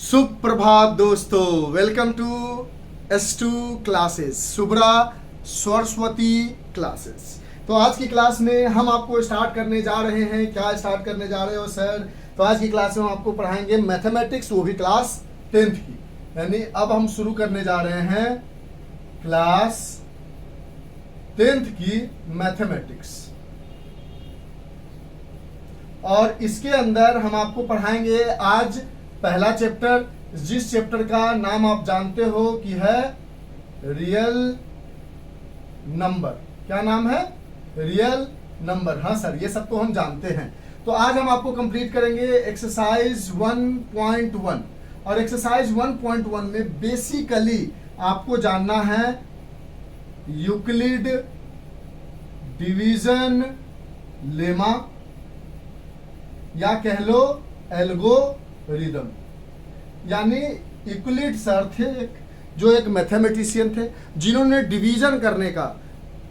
सुप्रभात दोस्तों, welcome to S2 classes, Subra Saraswati classes. तो आज की क्लास में हम आपको स्टार्ट करने जा रहे हैं। क्या स्टार्ट करने जा रहे हो सर? तो आज की क्लास में हम आपको पढ़ाएंगे मैथमेटिक्स, वो भी क्लास 10th की। यानी अब हम शुरू करने जा रहे हैं क्लास 10th की मैथमेटिक्स, और इसके अंदर हम आपको पढ़ाएंगे आज पहला चैप्टर, जिस चैप्टर का नाम आप जानते हो कि है रियल नंबर। क्या नाम है? Real number. हाँ सर, ये सब तो हम जानते हैं। तो आज हम आपको कंप्लीट करेंगे एक्सरसाइज 1.1, और एक्सरसाइज 1.1 में बेसिकली आपको जानना है यूक्लिड डिवीजन लेमा, या कह लो एल्गोरिदम। यानी यूक्लिड सर थे जो एक मैथमेटिशियन थे, जिन्होंने डिवीजन करने का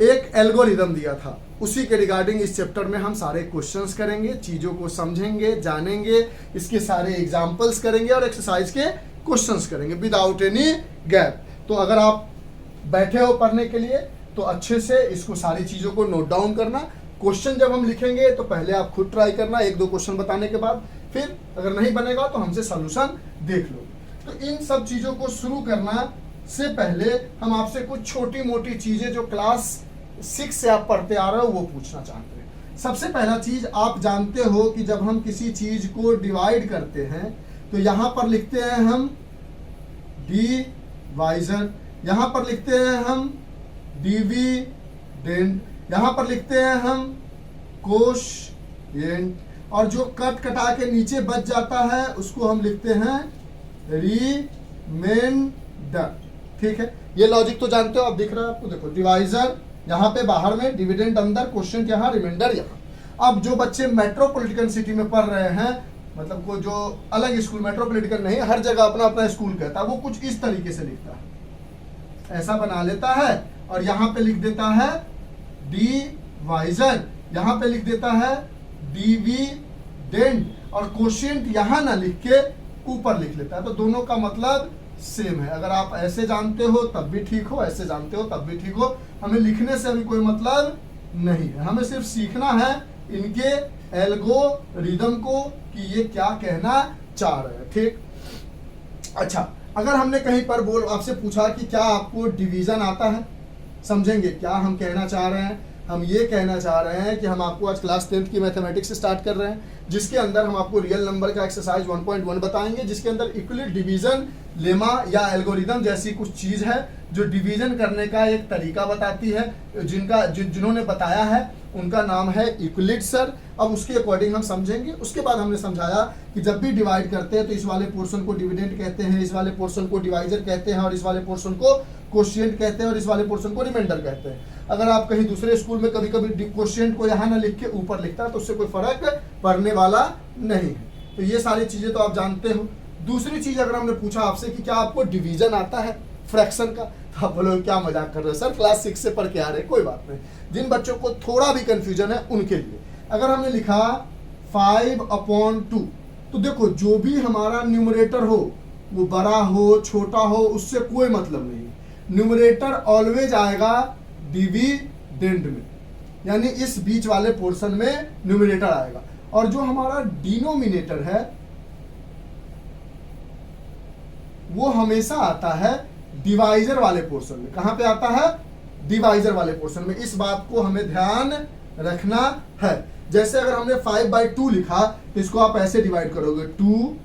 एक एल्गोरिदम दिया था। उसी के रिगार्डिंग इस चैप्टर में हम सारे क्वेश्चंस करेंगे, चीजों को समझेंगे, जानेंगे, इसके सारे एग्जांपल्स करेंगे और एक्सरसाइज के क्वेश्चंस करेंगे विदाउट एनी गैप। तो अगर आप बैठे हो पढ़ने के लिए तो अच्छे से इसको सारी चीजों को नोट डाउन करना। क्वेश्चन जब हम लिखेंगे तो पहले आप खुद ट्राई करना, एक दो क्वेश्चन बताने के बाद, फिर अगर नहीं बनेगा तो हमसे सॉल्यूशन देख लो। तो इन सब चीजों को शुरू करना से पहले हम आपसे कुछ छोटी मोटी चीजें जो क्लास 6 से आप पढ़ते आ रहे हो वो पूछना चाहते हैं। सबसे पहला चीज, आप जानते हो कि जब हम किसी चीज को डिवाइड करते हैं तो यहां पर लिखते हैं हम डिवाइजर, यहां पर लिखते हैं हम डिविडेंड, यहां पर लिखते हैं हम कोशेंट, और जो कट कटा के नीचे बच जाता है उसको हम लिखते हैं रिमेंडर। ठीक है, ये लॉजिक तो जानते हो। अब दिख रहा है आपको, देखो डिवाइजर यहाँ पे बाहर में, डिविडेंड अंदर, क्वोशिएंट यहाँ, रिमाइंडर यहाँ। अब जो बच्चे मेट्रोपॉलिटन सिटी में पढ़ रहे हैं, मतलब को जो अलग स्कूल, मेट्रोपॉलिटन नहीं, हर जगह अपना अपना स्कूल कहता है, वो कुछ इस तरीके से लिखता है, ऐसा बना लेता है और यहाँ पे लिख देता है डिवाइजर, यहाँ पे लिख देता है डिविडेंड, और क्वोशिएंट यहाँ ना लिख के ऊपर लिख लेता है। तो दोनों का मतलब सेम है। अगर आप ऐसे जानते हो तब भी ठीक हो, ऐसे जानते हो तब भी ठीक हो, हमें लिखने से अभी कोई मतलब नहीं है। हमें सिर्फ सीखना है इनके एल्गोरिदम को कि ये क्या कहना चाह रहे हैं। ठीक, अच्छा, अगर हमने कहीं पर बोल आपसे पूछा कि क्या आपको डिवीजन आता है, समझेंगे क्या हम कहना चाह रहे हैं। हम ये कहना चाह रहे हैं कि हम आपको आज क्लास 10th की मैथमेटिक्स स्टार्ट कर रहे हैं, जिसके अंदर हम आपको रियल नंबर का एक्सरसाइज 1.1 बताएंगे, जिसके अंदर यूक्लिड डिवीजन लेमा या एल्गोरिदम जैसी कुछ चीज है जो डिवीजन करने का एक तरीका बताती है। जिन्होंने बताया है उनका नाम है यूक्लिड सर। अब उसके अकॉर्डिंग हम समझेंगे। उसके बाद हमने समझाया कि जब भी डिवाइड करते हैं तो इस वाले पोर्शन को डिविडेंड कहते हैं, इस वाले पोर्शन को डिवाइजर कहते हैं, और इस वाले पोर्शन को क्वोशिएंट कहते हैं, और इस वाले पोर्शन को रिमाइंडर कहते हैं। अगर आप कहीं दूसरे स्कूल में कभी कभी क्वोशिएंट को यहाँ ना लिख के ऊपर लिखता है तो उससे कोई फर्क पड़ने वाला नहीं है। तो ये सारी चीजें तो आप जानते हो। दूसरी चीज, अगर हमने पूछा आपसे कि क्या आपको डिवीजन आता है फ्रैक्शन का, तो आप बोलोगे क्या मजाक कर रहे हो सर, क्लास 6 से पढ़ के आ रहे। कोई बात नहीं, जिन बच्चों को थोड़ा भी कंफ्यूजन है उनके लिए। अगर हमने लिखा 5/2, तो देखो जो भी हमारा न्यूमरेटर हो वो बड़ा हो छोटा हो उससे कोई मतलब नहीं है। न्यूमरेटर ऑलवेज आएगा डिविडेंड में, यानी इस बीच वाले पोर्शन में न्यूमरेटर आएगा, और जो हमारा डिनोमिनेटर है वो हमेशा आता है डिवाइजर वाले पोर्शन में। कहां पे आता है? डिवाइजर वाले पोर्शन में। इस बात को हमें ध्यान रखना है। जैसे अगर हमने 5/2 लिखा तो इसको आप ऐसे डिवाइड करोगे, 2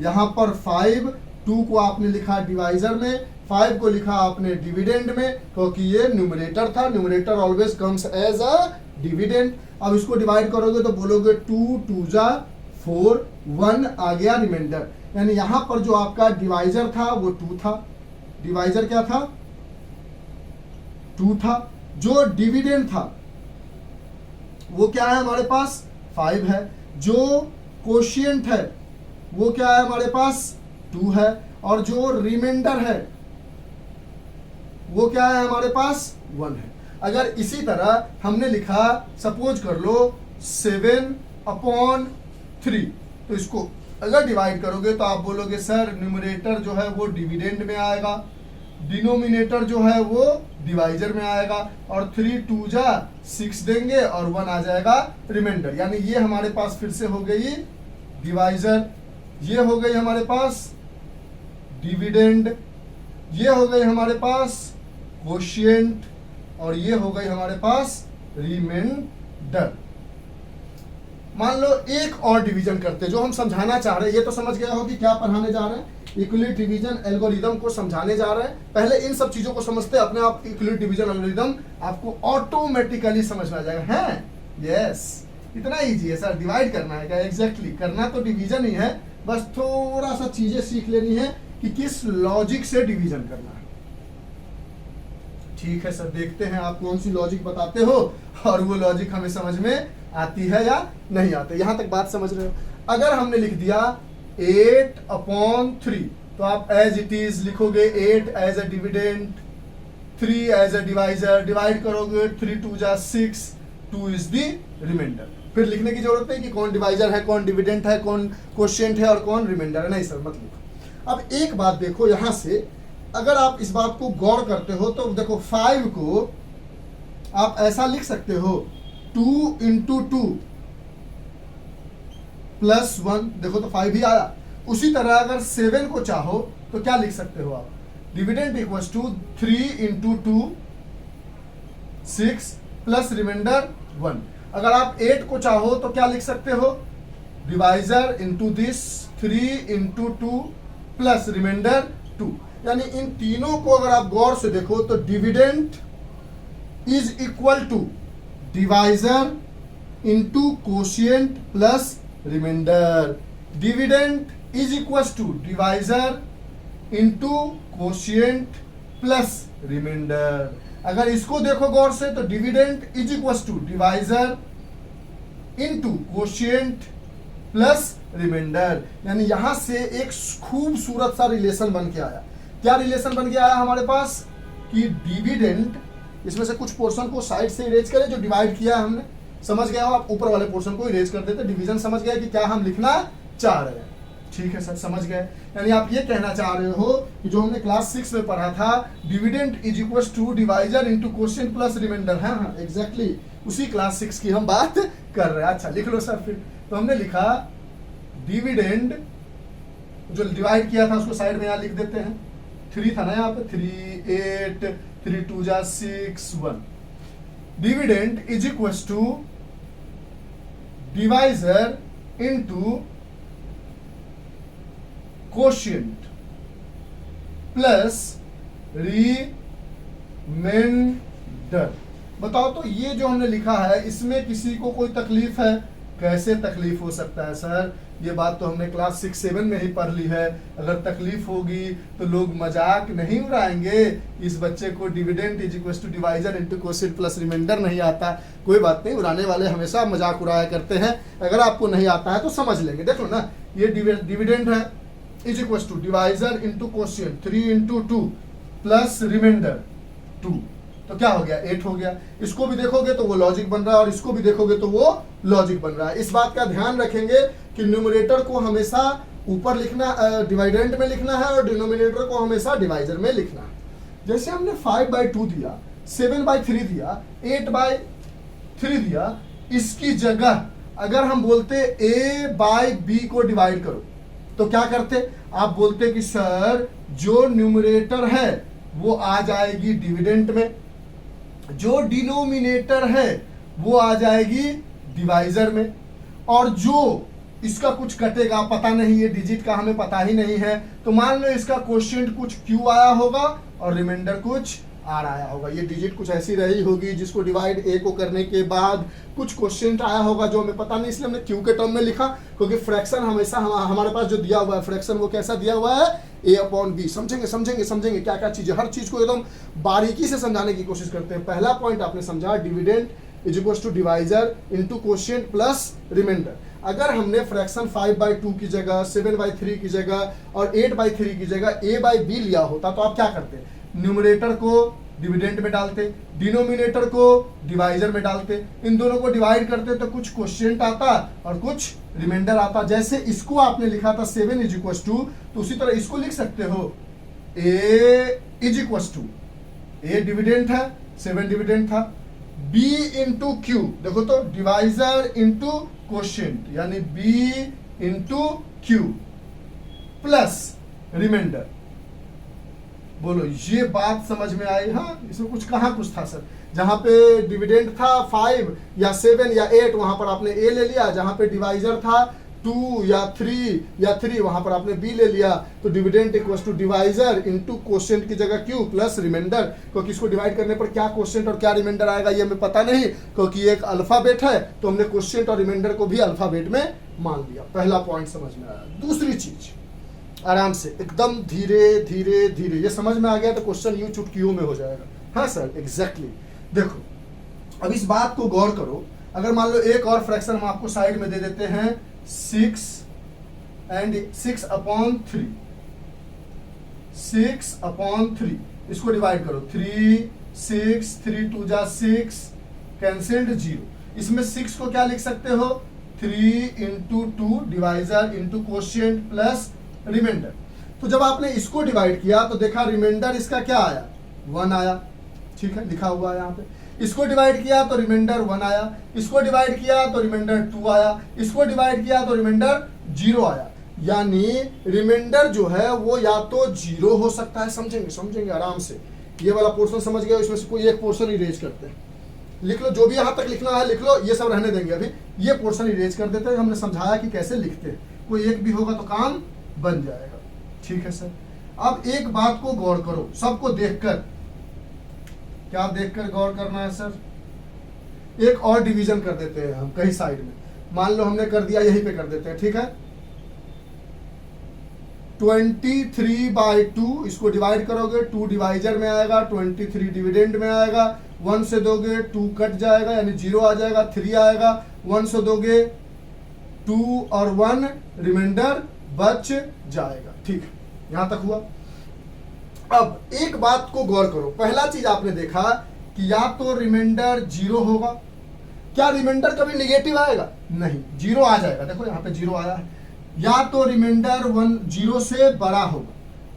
यहां पर 5, 2 को आपने लिखा डिवाइजर में, 5 को लिखा आपने डिविडेंड में, क्योंकि ये न्यूमरेटर था। Numerator always comes as a dividend. अब इसको डिवाइड करोगे तो बोलोगे 2 2 जा 4, 1 आ गया रिमाइंडर। यानी यहां पर जो आपका डिवाइजर था वो 2 था। डिवाइजर क्या था? 2 था। जो डिविडेंड था वो क्या है हमारे पास? 5 है। जो क्वोशिएंट है वो क्या है हमारे पास? 2 है। और जो रिमाइंडर है वो क्या है हमारे पास? 1 है। अगर इसी तरह हमने लिखा, सपोज कर लो 7/3, तो इसको अगर डिवाइड करोगे तो आप बोलोगे सर न्यूमरेटर जो है वो डिविडेंड में आएगा, डिनोमिनेटर जो है वो डिवाइजर में आएगा, और 3 2 जा 6 देंगे और 1 आ जाएगा रिमाइंडर। यानी ये हमारे पास फिर से हो गई डिवाइजर, ये हो गई हमारे पास डिविडेंड, ये हो गई हमारे पास कोशिएंट, और ये हो गई हमारे पास रिमाइंडर। मान लो एक और डिवीजन करते जो हम समझाना चाह रहे हैं, ये तो समझ गया हो कि क्या पढ़ाने जा रहे हैं, इक्विलिट डिवीजन एल्गोरिदम को समझाने जा रहे हैं। पहले इन सब चीजों को समझते अपने आप इक्विलिट डिवीजन एल्गोरिदम आपको ऑटोमेटिकली समझ में आ जाएगा। है यस, इतना इजी है सर, डिवाइड करना है क्या? एग्जैक्टली करना तो डिवीजन ही है, बस थोड़ा सा चीजें सीख लेनी है कि किस लॉजिक से डिवीजन करना है। ठीक है सर, देखते हैं आप कौन सी लॉजिक बताते हो और वो लॉजिक हमें समझ में आती है या नहीं आती। यहां तक बात समझ रहे हो? अगर हमने लिख दिया 8/3 तो आप एज इट इज लिखोगे 8 as a dividend, 3 as a divisor, divide करोगे 3 2 जा 6, 2 इज द रिमाइंडर। फिर लिखने की जरूरत नहीं कि कौन डिवाइजर है, कौन डिविडेंड है, कौन कोशिएंट है और कौन रिमाइंडर है, नहीं सर मत लिखो। अब एक बात देखो, यहां से अगर आप इस बात को गौर करते हो तो देखो 5 को आप ऐसा लिख सकते हो 2 × 2 + 1, देखो तो 5 ही आया। उसी तरह अगर 7 को चाहो तो क्या लिख सकते हो आप, dividend equals to 3 × 2 6 plus remainder 1। अगर आप 8 को चाहो तो क्या लिख सकते हो, divisor into this 3 × 2 plus remainder 2। यानी इन तीनों को अगर आप गौर से देखो तो dividend is equal to divisor into quotient plus remainder, dividend is equal to divisor into quotient plus remainder. अगर इसको देखो गौर से तो dividend is equal to divisor into quotient plus remainder. यानी यहां से एक खूबसूरत सा रिलेशन बन के आया। क्या रिलेशन बन के आया हमारे पास कि डिविडेंड, इसमें से कुछ पोर्शन को साइड से इरेज करें जो डिवाइड किया हमने, समझ गया हो आप, ऊपर वाले पोर्शन को इरेज कर देते, डिवीजन समझ गया कि क्या हम लिखना चाह रहे हैं। ठीक है सर, समझ गए। यानी आप ये कहना चाह रहे हो कि जो हमने क्लास 6 में पढ़ा था dividend is equal to divisor into quotient plus remainder, हाँ एग्जैक्टली उसी क्लास 6 की हम बात कर रहे हैं। अच्छा लिख लो सर। फिर तो हमने लिखा डिविडेंड, जो डिवाइड किया था उसको साइड में यहां लिख देते हैं, 3 था ना यहाँ पे, 3 8 3 2 जा 6 1। Dividend is equal to divisor into quotient plus remainder. बताओ तो ये जो हमने लिखा है इसमें किसी को कोई तकलीफ है? कैसे तकलीफ हो सकता है सर, ये बात तो हमने क्लास 6 7 में ही पढ़ ली है। अगर तकलीफ होगी तो लोग मजाक नहीं उड़ाएंगे, इस बच्चे को dividend is equal to divisor into quotient plus remainder नहीं आता। कोई बात नहीं, उड़ाने वाले हमेशा मजाक उड़ाया करते हैं। अगर आपको नहीं आता है तो समझ लेंगे। देखो ना, ये डिविडेंड है is equal to divisor into quotient 3 × 2 plus remainder 2, तो क्या हो गया 8 हो गया। इसको भी देखोगे तो वो लॉजिक बन रहा है और इसको भी देखोगे तो वो लॉजिक बन रहा है। इस बात का ध्यान रखेंगे कि न्यूमरेटर को हमेशा ऊपर लिखना, डिवाइडेंड में लिखना है और डिनोमिनेटर को हमेशा डिवाइजर में लिखना है। जैसे हमने 5/2 दिया, 7/3 दिया, 8/3 दिया, इसकी जगह अगर हम बोलते A/B को डिवाइड करो तो क्या करते, आप बोलते कि सर जो न्यूमरेटर है वो आ जाएगी डिविडेंड में, जो डिनोमिनेटर है वो आ जाएगी डिवाइजर में, और जो इसका कुछ कटेगा पता नहीं, ये डिजिट का हमें पता ही नहीं है, तो मान लो इसका कोशिएंट कुछ Q आया होगा और रिमाइंडर कुछ R आया होगा। ये डिजिट कुछ ऐसी रही होगी जिसको डिवाइड A को करने के बाद कुछ कोशिएंट आया होगा जो हमें पता नहीं, इसलिए हमने Q के टर्म में लिखा, क्योंकि फ्रैक्शन हमेशा हमारे पास जो दिया हुआ है फ्रैक्शन वो कैसा दिया हुआ है, A/B। समझेंगे क्या क्या चीजें, हर चीज को एकदम बारीकी से समझाने की कोशिश करते हैं। पहला पॉइंट आपने समझा, dividend is equal to divisor into quotient plus remainder. अगर हमने फ्रैक्शन 5/2 की जगह, 7/3 की जगह और 8/3 की जगह A/B लिया होता तो आप क्या करते, न्यूमरेटर को डिविडेंड में डालते, डिनोमिनेटर को डिवाइजर में डालते, इन दोनों को डिवाइड करते तो कुछ क्वोशिएंट आता और कुछ रिमाइंडर आता। जैसे इसको आपने लिखा था 7 इज इक्वल टू, तो उसी तरह इसको लिख सकते हो A is equal to, A dividend था, 7 डिविडेंड था, बी इंटू क्यू, देखो तो डिवाइजर इंटू क्वोशिएंट यानी B into Q plus remainder. बोलो ये बात समझ में आई? हाँ, इसमें कुछ कहाँ कुछ था सर, जहां पे डिविडेंड था 5 या 7 या 8 वहां पर आपने ए ले लिया, जहां पे डिवाइजर था 2 या 3 वहां पर आपने बी ले लिया। तो dividend equal to divisor into quotient की जगह क्यू प्लस रिमाइंडर, क्योंकि इसको डिवाइड करने पर क्या क्वोशिएंट और क्या रिमाइंडर आएगा ये हमें पता नहीं, क्योंकि एक अल्फाबेट है तो हमने क्वोशिएंट और रिमाइंडर को भी अल्फाबेट में मान लिया। पहला पॉइंट समझ में आया। दूसरी चीज आराम से एकदम धीरे धीरे धीरे, ये समझ में आ गया तो क्वेश्चन यूं चुटकियों में हो जाएगा। हाँ सर एग्जैक्टली। देखो अब इस बात को गौर करो, अगर मान लो एक और फ्रैक्शन हम आपको साइड में दे देते हैं 6 and 6/3, 6/3, इसको डिवाइड करो 3 6 3 2 जा 6 कैंसिल्ड 0। इसमें 6 को क्या लिख सकते हो 3 into 2 divisor into quotient plus remainder. तो जब आपने इसको डिवाइड किया तो देखा रिमाइंडर इसका क्या आया 1 आया, ठीक है लिखा हुआ है यहाँ पे। इसको डिवाइड किया तो रिमाइंडर 1 आया, इसको डिवाइड किया तो रिमाइंडर 2 आया, इसको डिवाइड किया तो रिमाइंडर 0 आया। यानी रिमाइंडर जो है वो या तो 0 हो सकता है, समझेंगे आराम से। ये वाला पोर्शन समझ गए, इसमें से कोई एक पोर्शन इरेज करते हैं, लिख लो जो भी यहाँ तक लिखना है लिख लो, ये सब रहने देंगे अभी। ये पोर्शन इरेज कर देते हैं, हमने समझाया कि कैसे लिखते हैं, कोई एक भी होगा तो काम बन जाएगा। ठीक है सर। अब एक बात को गौर करो, सबको देखकर, क्या देखकर गौर करना है सर? एक और डिवीजन कर देते हैं हम कहीं साइड में, मान लो हमने कर दिया, यहीं पे कर देते हैं, ठीक है। 23/2 इसको डिवाइड करोगे 2 डिवाइजर में आएगा, 23 डिविडेंड में आएगा, 1 से दोगे 2 कट जाएगा यानी 0 आ जाएगा, 3 आएगा, 1 से दोगे 2 और 1 रिमाइंडर बच जाएगा। ठीक है, यहां तक हुआ। अब एक बात को गौर करो, पहला चीज आपने देखा कि या तो रिमाइंडर 0 होगा, क्या रिमाइंडर कभी निगेटिव आएगा? नहीं, 0 आ जाएगा। देखो यहाँ पे 0 आया है। या तो रिमाइंडर 0 से बड़ा होगा,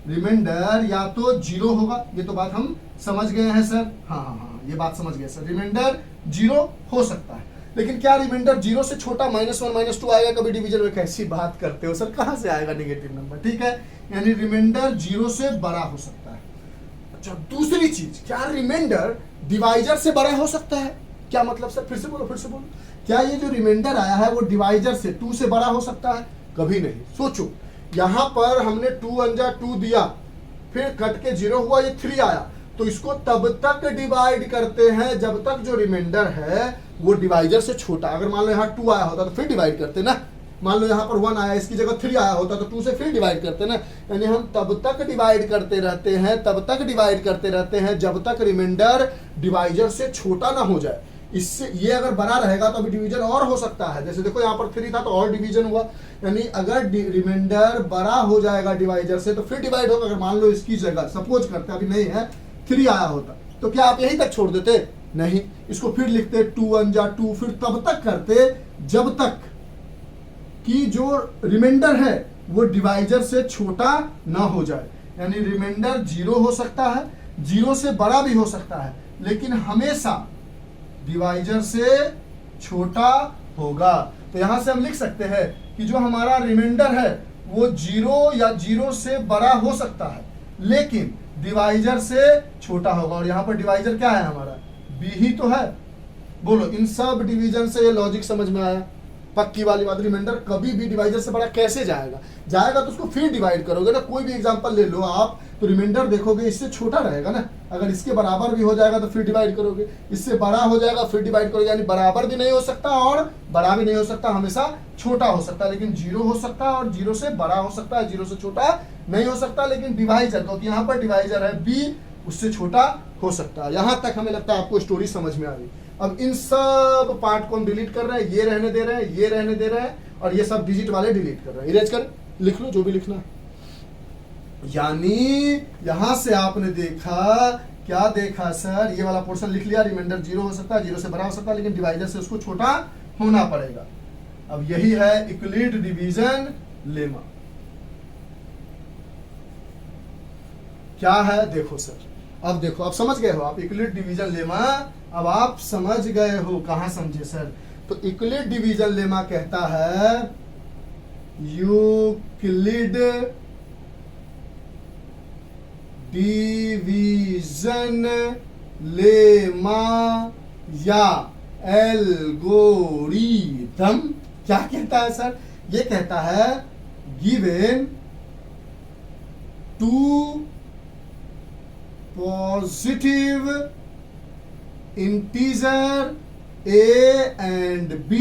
रिमाइंडर या तो 0 होगा, ये तो बात हम समझ गए हैं सर। हाँ, ये बात समझ गए सर, रिमाइंडर 0 हो सकता है। लेकिन क्या रिमाइंडर 0 से छोटा -1 -2 आएगा कभी डिवीजन में? कैसी बात करते हो सर, कहां से आएगा नेगेटिव नंबर? ठीक है, यानी रिमाइंडर 0 से बड़ा हो सकता है। अच्छा, दूसरी चीज, क्या रिमाइंडर डिवाइजर से बड़ा हो सकता है? क्या मतलब सर? फिर से बोलो। क्या ये जो रिमाइंडर आया है वो डिवाइजर से 2 से बड़ा हो सकता है? कभी नहीं। सोचो, यहां पर हमने 2 × 2 दिया, फिर कट के 0 हुआ, ये 3 आया, तो इसको तब तक डिवाइड करते हैं जब तक जो रिमाइंडर है वो डिवाइजर से छोटा। अगर मान लो यहाँ 2 आया होता तो फिर डिवाइड करते ना, मान लो यहाँ पर 1 आया, इसकी जगह 3 आया होता तो 2 से फिर डिवाइड करते ना। यानी हम तब तक डिवाइड करते रहते हैं जब तक रिमाइंडर डिवाइजर से छोटा ना हो जाए। इससे ये अगर बड़ा रहेगा तो अभी डिवीजन और हो सकता है। जैसे देखो यहाँ पर 3 था तो और डिवीजन हुआ, यानी अगर रिमाइंडर बड़ा हो जाएगा डिवाइजर से तो फिर डिवाइड होगा। अगर मान लो इसकी जगह सपोज करते अभी नहीं है 3 आया होता तो क्या आप यहीं तक छोड़ देते? नहीं, इसको फिर लिखते 2 × 2, फिर तब तक करते जब तक कि जो रिमाइंडर है वो डिवाइजर से छोटा ना हो जाए। यानी रिमाइंडर 0 हो सकता है, 0 से बड़ा भी हो सकता है, लेकिन हमेशा डिवाइजर से छोटा होगा। तो यहां से हम लिख सकते हैं कि जो हमारा रिमाइंडर है वो 0 या 0 से बड़ा हो सकता है, लेकिन डिवाइजर से छोटा होगा। और यहाँ पर डिवाइजर क्या है हमारा? बी ही तो है। बोलो, इन सब डिवीजन से ये लॉजिक समझ में आया? पक्की वाली बात, रिमाइंडर कभी भी डिवाइजर से बड़ा कैसे जाएगा? जाएगा तो उसको फिर डिवाइड करोगे ना। कोई भी एग्जांपल ले लो आप, तो रिमाइंडर देखोगे इससे छोटा रहेगा ना। अगर इसके बराबर भी हो जाएगा तो फिर डिवाइड करोगे, इससे बड़ा हो जाएगा फिर डिवाइड करोगे। यानी बराबर भी नहीं हो सकता और बड़ा भी नहीं हो सकता, हमेशा छोटा हो सकता है। लेकिन 0 हो सकता है और 0 से बड़ा हो सकता है, 0 से छोटा नहीं हो सकता। लेकिन डिवाइजर, क्योंकि यहाँ पर डिवाइजर है बी, उससे छोटा हो सकता है। यहां तक हमें लगता है आपको स्टोरी समझ में आ गई। अब इन सब पार्ट को हम डिलीट कर रहे हैं, ये रहने दे रहे हैं, ये रहने दे रहे हैं, और ये सब डिजिट वाले डिलीट कर रहे हैं। इरेज कर, लिख लो जो भी लिखना है। यानी यहां से आपने देखा क्या देखा सर, ये वाला पोर्शन लिख लिया, रिमाइंडर 0 हो सकता है, 0 से बड़ा हो सकता है, लेकिन डिवाइजर से उसको छोटा होना पड़ेगा। अब यही है यूक्लिड डिवीजन लेमा। क्या है देखो सर, अब देखो, अब समझ गए हो आप यूक्लिड डिवीजन लेमा। अब आप समझ गए हो, कहां समझे सर, तो यूक्लिड डिवीजन लेमा कहता है यूक्लिड डिवीजन लेमा या एल्गोरिथम क्या कहता है सर, ये कहता है given two positive integer a and b,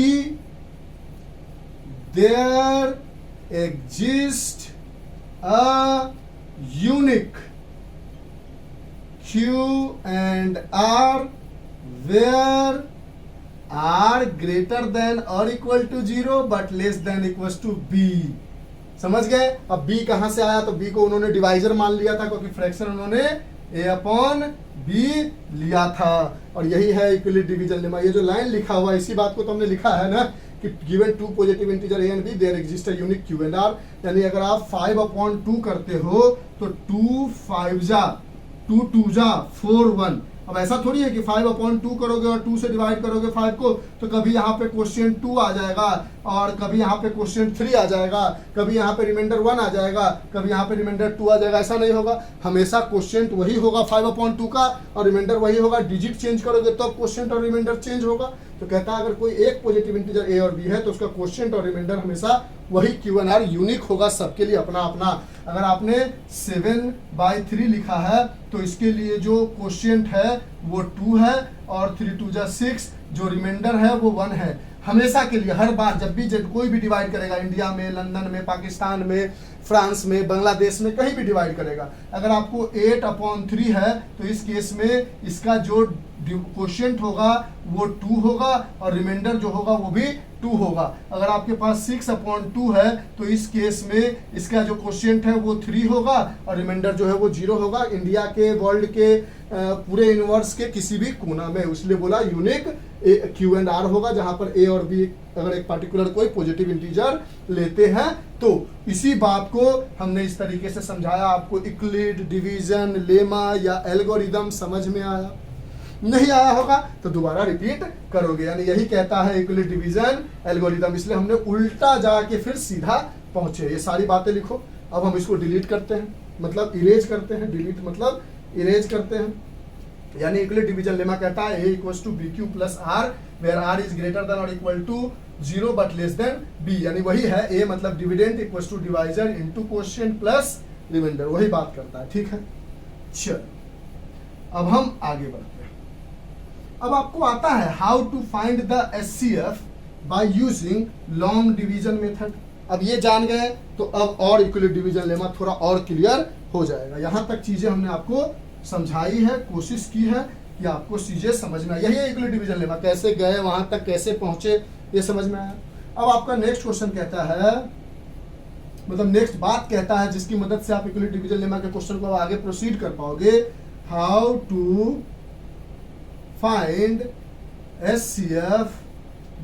there exists a unique q and r where r greater than or equal to 0 but less than equals to b। समझ गए। अब b कहां से आया, तो b को उन्होंने डिवाइजर मान लिया था, क्योंकि फ्रैक्शन उन्होंने a अपॉन b लिया था, और यही है यूक्लिड डिवीजन लेमा। ये जो लाइन लिखा हुआ है, इसी बात को तो हमने लिखा है ना कि given two positive integer a and b there exist a unique q and r, यानी अगर आप 5/2 करते हो तो 2 5 जा 2 2 जा 4 1। अब ऐसा थोड़ी है कि 5/2 करोगे और 2 से डिवाइड करोगे 5 को, तो कभी यहाँ पे क्वेश्चन 2 आ जाएगा और कभी यहाँ पे क्वेश्चन 3 आ जाएगा, कभी यहाँ पे रिमाइंडर 1 आ जाएगा, कभी यहाँ पे रिमाइंडर 2 आ जाएगा। ऐसा नहीं होगा, हमेशा क्वेश्चन वही होगा 5/2 का और रिमाइंडर वही होगा। डिजिट चेंज करोगे तो क्वेश्चन और रिमाइंडर चेंज होगा। तो कहता है अगर कोई एक पॉजिटिव इंटीजर a और b है तो उसका क्वेश्चन और रिमाइंडर हमेशा वही q एंड r यूनिक होगा, सबके लिए अपना अपना। अगर आपने 7/3 लिखा है तो इसके लिए जो क्वेश्चन है वो 2 है और 3 2 जा 6, जो रिमाइंडर है वो 1 है। हमेशा के लिए, हर बार जब भी कोई भी डिवाइड करेगा, इंडिया में, लंदन में, पाकिस्तान में, फ्रांस में, बांग्लादेश में, कहीं भी डिवाइड करेगा, अगर आपको 8/3 है तो इस केस में इसका जो क्वोशिएंट होगा वो 2 होगा और रिमाइंडर जो होगा वो भी 2 होगा। अगर आपके पास 6/2 है तो इस केस में इसका जो क्वोशिएंट है वो 3 होगा और रिमाइंडर जो है वो 0 होगा। इंडिया के, वर्ल्ड के, पूरे यूनिवर्स के किसी भी कोना में, इसलिए बोला यूनिक क्यू एंड आर होगा, जहां पर ए और बी अगर एक पार्टिकुलर कोई पॉजिटिव इंटीजर लेते हैं तो। इसी बात को हमने इस तरीके से समझाया। आपको यूक्लिड डिवीजन लेमा या एल्गोरिथम समझ में आया? नहीं आया होगा तो दोबारा रिपीट करोगे। यानी यही कहता है यूक्लिड डिवीजन एल्गोरिथम, इसलिए हमने उल्टा जाके फिर सीधा पहुंचे। ये सारी बातें लिखो। अब हम इसको डिलीट करते हैं, मतलब इरेज करते हैं। डिलीट मतलब इरेज करते हैं। यानी यूक्लिड डिवीजन लेमा कहता है a equals to bq plus r where r is greater than और equal to 0 but less than b। यानी वही है a मतलब dividend equals to divisor into quotient plus remainder, वही बात करता है। ठीक है, चलो अब हम आगे बढ़ते हैं। अब आपको आता है how to find the HCF by using long division method. अब ये जान गए तो अब और यूक्लिड डिवीजन लेमा थोड़ा और क्लियर हो जाएगा। यहां तक चीजें हमने आपको समझाई है, कोशिश की है कि आपको चीजें समझ में आए। यही है यूक्लिड डिवीजन लेमा, कैसे गए वहां तक, कैसे पहुंचे, ये समझ में आया। अब आपका नेक्स्ट क्वेश्चन कहता है, मतलब नेक्स्ट बात कहता है जिसकी मदद से आप यूक्लिड डिवीजन लेमा के क्वेश्चन को आगे प्रोसीड कर पाओगे। How to find HCF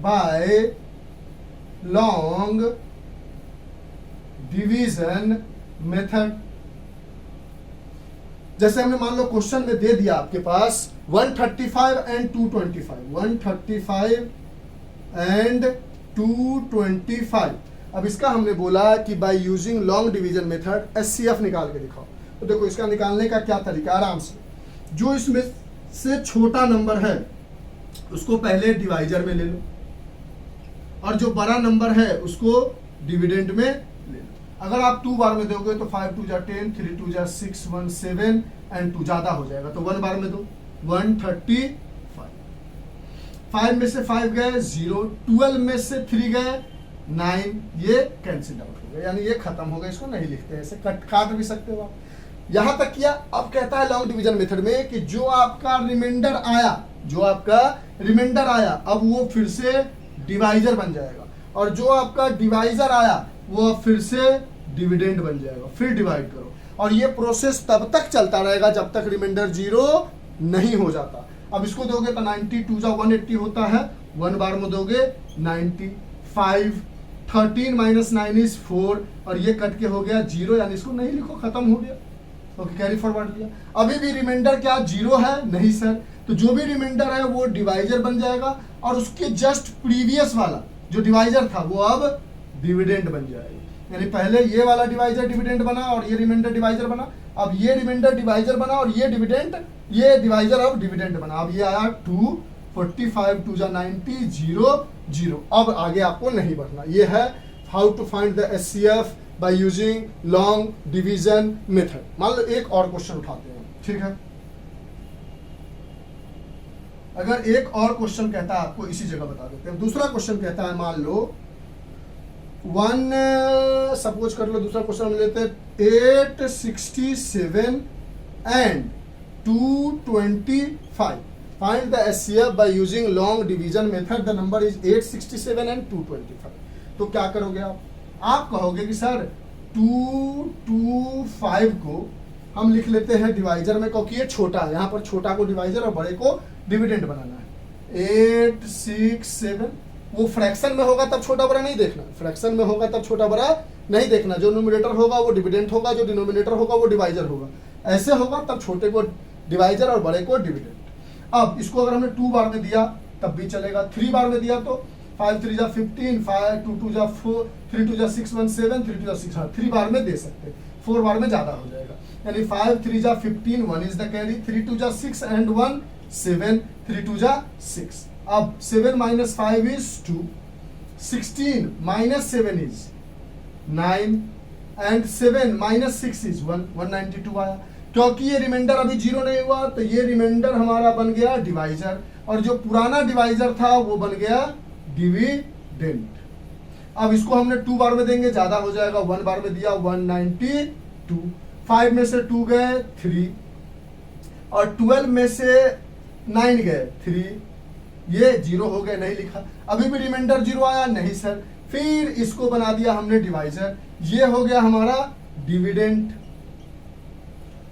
by long division method. जैसे हमने मान लो क्वेश्चन में दे दिया आपके पास 135 एंड 225, 135 एंड 225। अब इसका हमने बोला कि bye using long division method HCF निकाल के दिखाओ। तो देखो इसका निकालने का क्या तरीका, आराम से जो इसमें से छोटा नंबर है उसको पहले डिवाइजर में ले लो और जो बड़ा नंबर है उसको डिविडेंड में ले लो। अगर आप 2 बार में दोगे तो 5 2 जा 10, 3 2 जा 6, 1 7 एंड 2 ज्यादा हो जाएगा, तो 1 बार में दो 135। 5 में से 5 गए 0, 12 में से 3 गए 9, ये कैंसिल आउट हो गया, यानी ये खत्म हो गया। इसको नहीं लिखते, ऐसे काट भी सकते हो आप। यहां तक किया। अब कहता है लॉन्ग डिवीजन मेथड में कि जो आपका रिमाइंडर आया, अब वो फिर से डिवाइजर बन जाएगा और जो आपका डिवाइजर आया वो अब फिर से डिविडेंड बन जाएगा। फिर डिवाइड करो। और ये प्रोसेस तब तक चलता रहेगा जब तक रिमाइंडर 0 नहीं हो जाता। अब इसको दोगे तो 92 जा 180 होता है, 1 बार में दोगे 95, 13 माइनस 9 इज 4 और ये कट के हो गया 0, यानी इसको नहीं लिखो, खत्म हो गया। ओके, कैरी फॉरवर्ड लिया। अभी भी रिमाइंडर क्या 0 है? नहीं सर, तो जो भी रिमाइंडर है वो डिवाइजर बन जाएगा और उसके जस्ट प्रीवियस वाला जो डिवाइजर था वो अब डिविडेंड बन जाएगा। यानी पहले ये वाला डिवाइजर डिविडेंड बना और ये रिमाइंडर डिवाइजर बना, अब ये रिमाइंडर डिवाइजर बना और ये डिविडेंड, ये डिवाइजर अब डिविडेंड बना। अब ये आया 245 2 जा 90 0 0। अब आगे आपको नहीं बढ़ना। ये है how to find the HCF by using long division method. मान लो एक और क्वेश्चन उठाते हैं, ठीक है। अगर एक और क्वेश्चन कहता है आपको, इसी जगह बता देते हैं। दूसरा क्वेश्चन कहता है, मान लो सपोज कर लो, दूसरा क्वेश्चन हम लेते हैं 867 and 225 find the HCF by using long division method, the number is 867 and 225। तो क्या करोगे आप कहोगे कि सर 225 को हम लिख लेते हैं डिवाइजर में, क्योंकि ये छोटा है, यहाँ पर छोटा को डिवाइजर और बड़े को डिविडेंड बनाना है। 867 वो फ्रैक्शन में होगा तब छोटा बड़ा नहीं देखना, फ्रैक्शन में होगा तब छोटा बड़ा नहीं देखना। जो न्यूमरेटर होगा वो डिविडेंड होगा, जो डिनोमिनेटर होगा वो डिवाइजर होगा। ऐसे होगा तब छोटे को डिवाइजर और बड़े को डिविडेंड। अब इसको अगर हमने 2 बार में दिया तब भी चलेगा, 3 बार में दिया तो 5 3 जा 15, 5 2 2 जा 4, 3 2 जा 6 1 7, 3 2 जा 6, 3 बार में दे सकते हैं, 4 बार में ज्यादा हो जाएगा। यानी 5 3 जा 15, 1 इज द कैरी, 3 2 जा 6 एंड 1 7, 3 2 जा 6। अब 7 minus 5 is 2, 16 minus 7 is 9 and 7 minus 6 is 1, 192 आया। क्योंकि ये रिमाइंडर अभी 0 नहीं हुआ तो ये रिमाइंडर हमारा बन गया डिवाइजर और जो पुराना डिवाइजर था वो बन गया डिविडेंड। अब इसको हमने 2 बार में देंगे, ज्यादा हो जाएगा, 1 बार में दिया 192, 5 में से 2 गए 3 और 12 में से 9 गए 3, ये 0 हो गए, नहीं लिखा। अभी भी रिमाइंडर 0 आया, नहीं सर। फिर इसको बना दिया हमने डिवाइजर, ये हो गया हमारा डिविडेंड।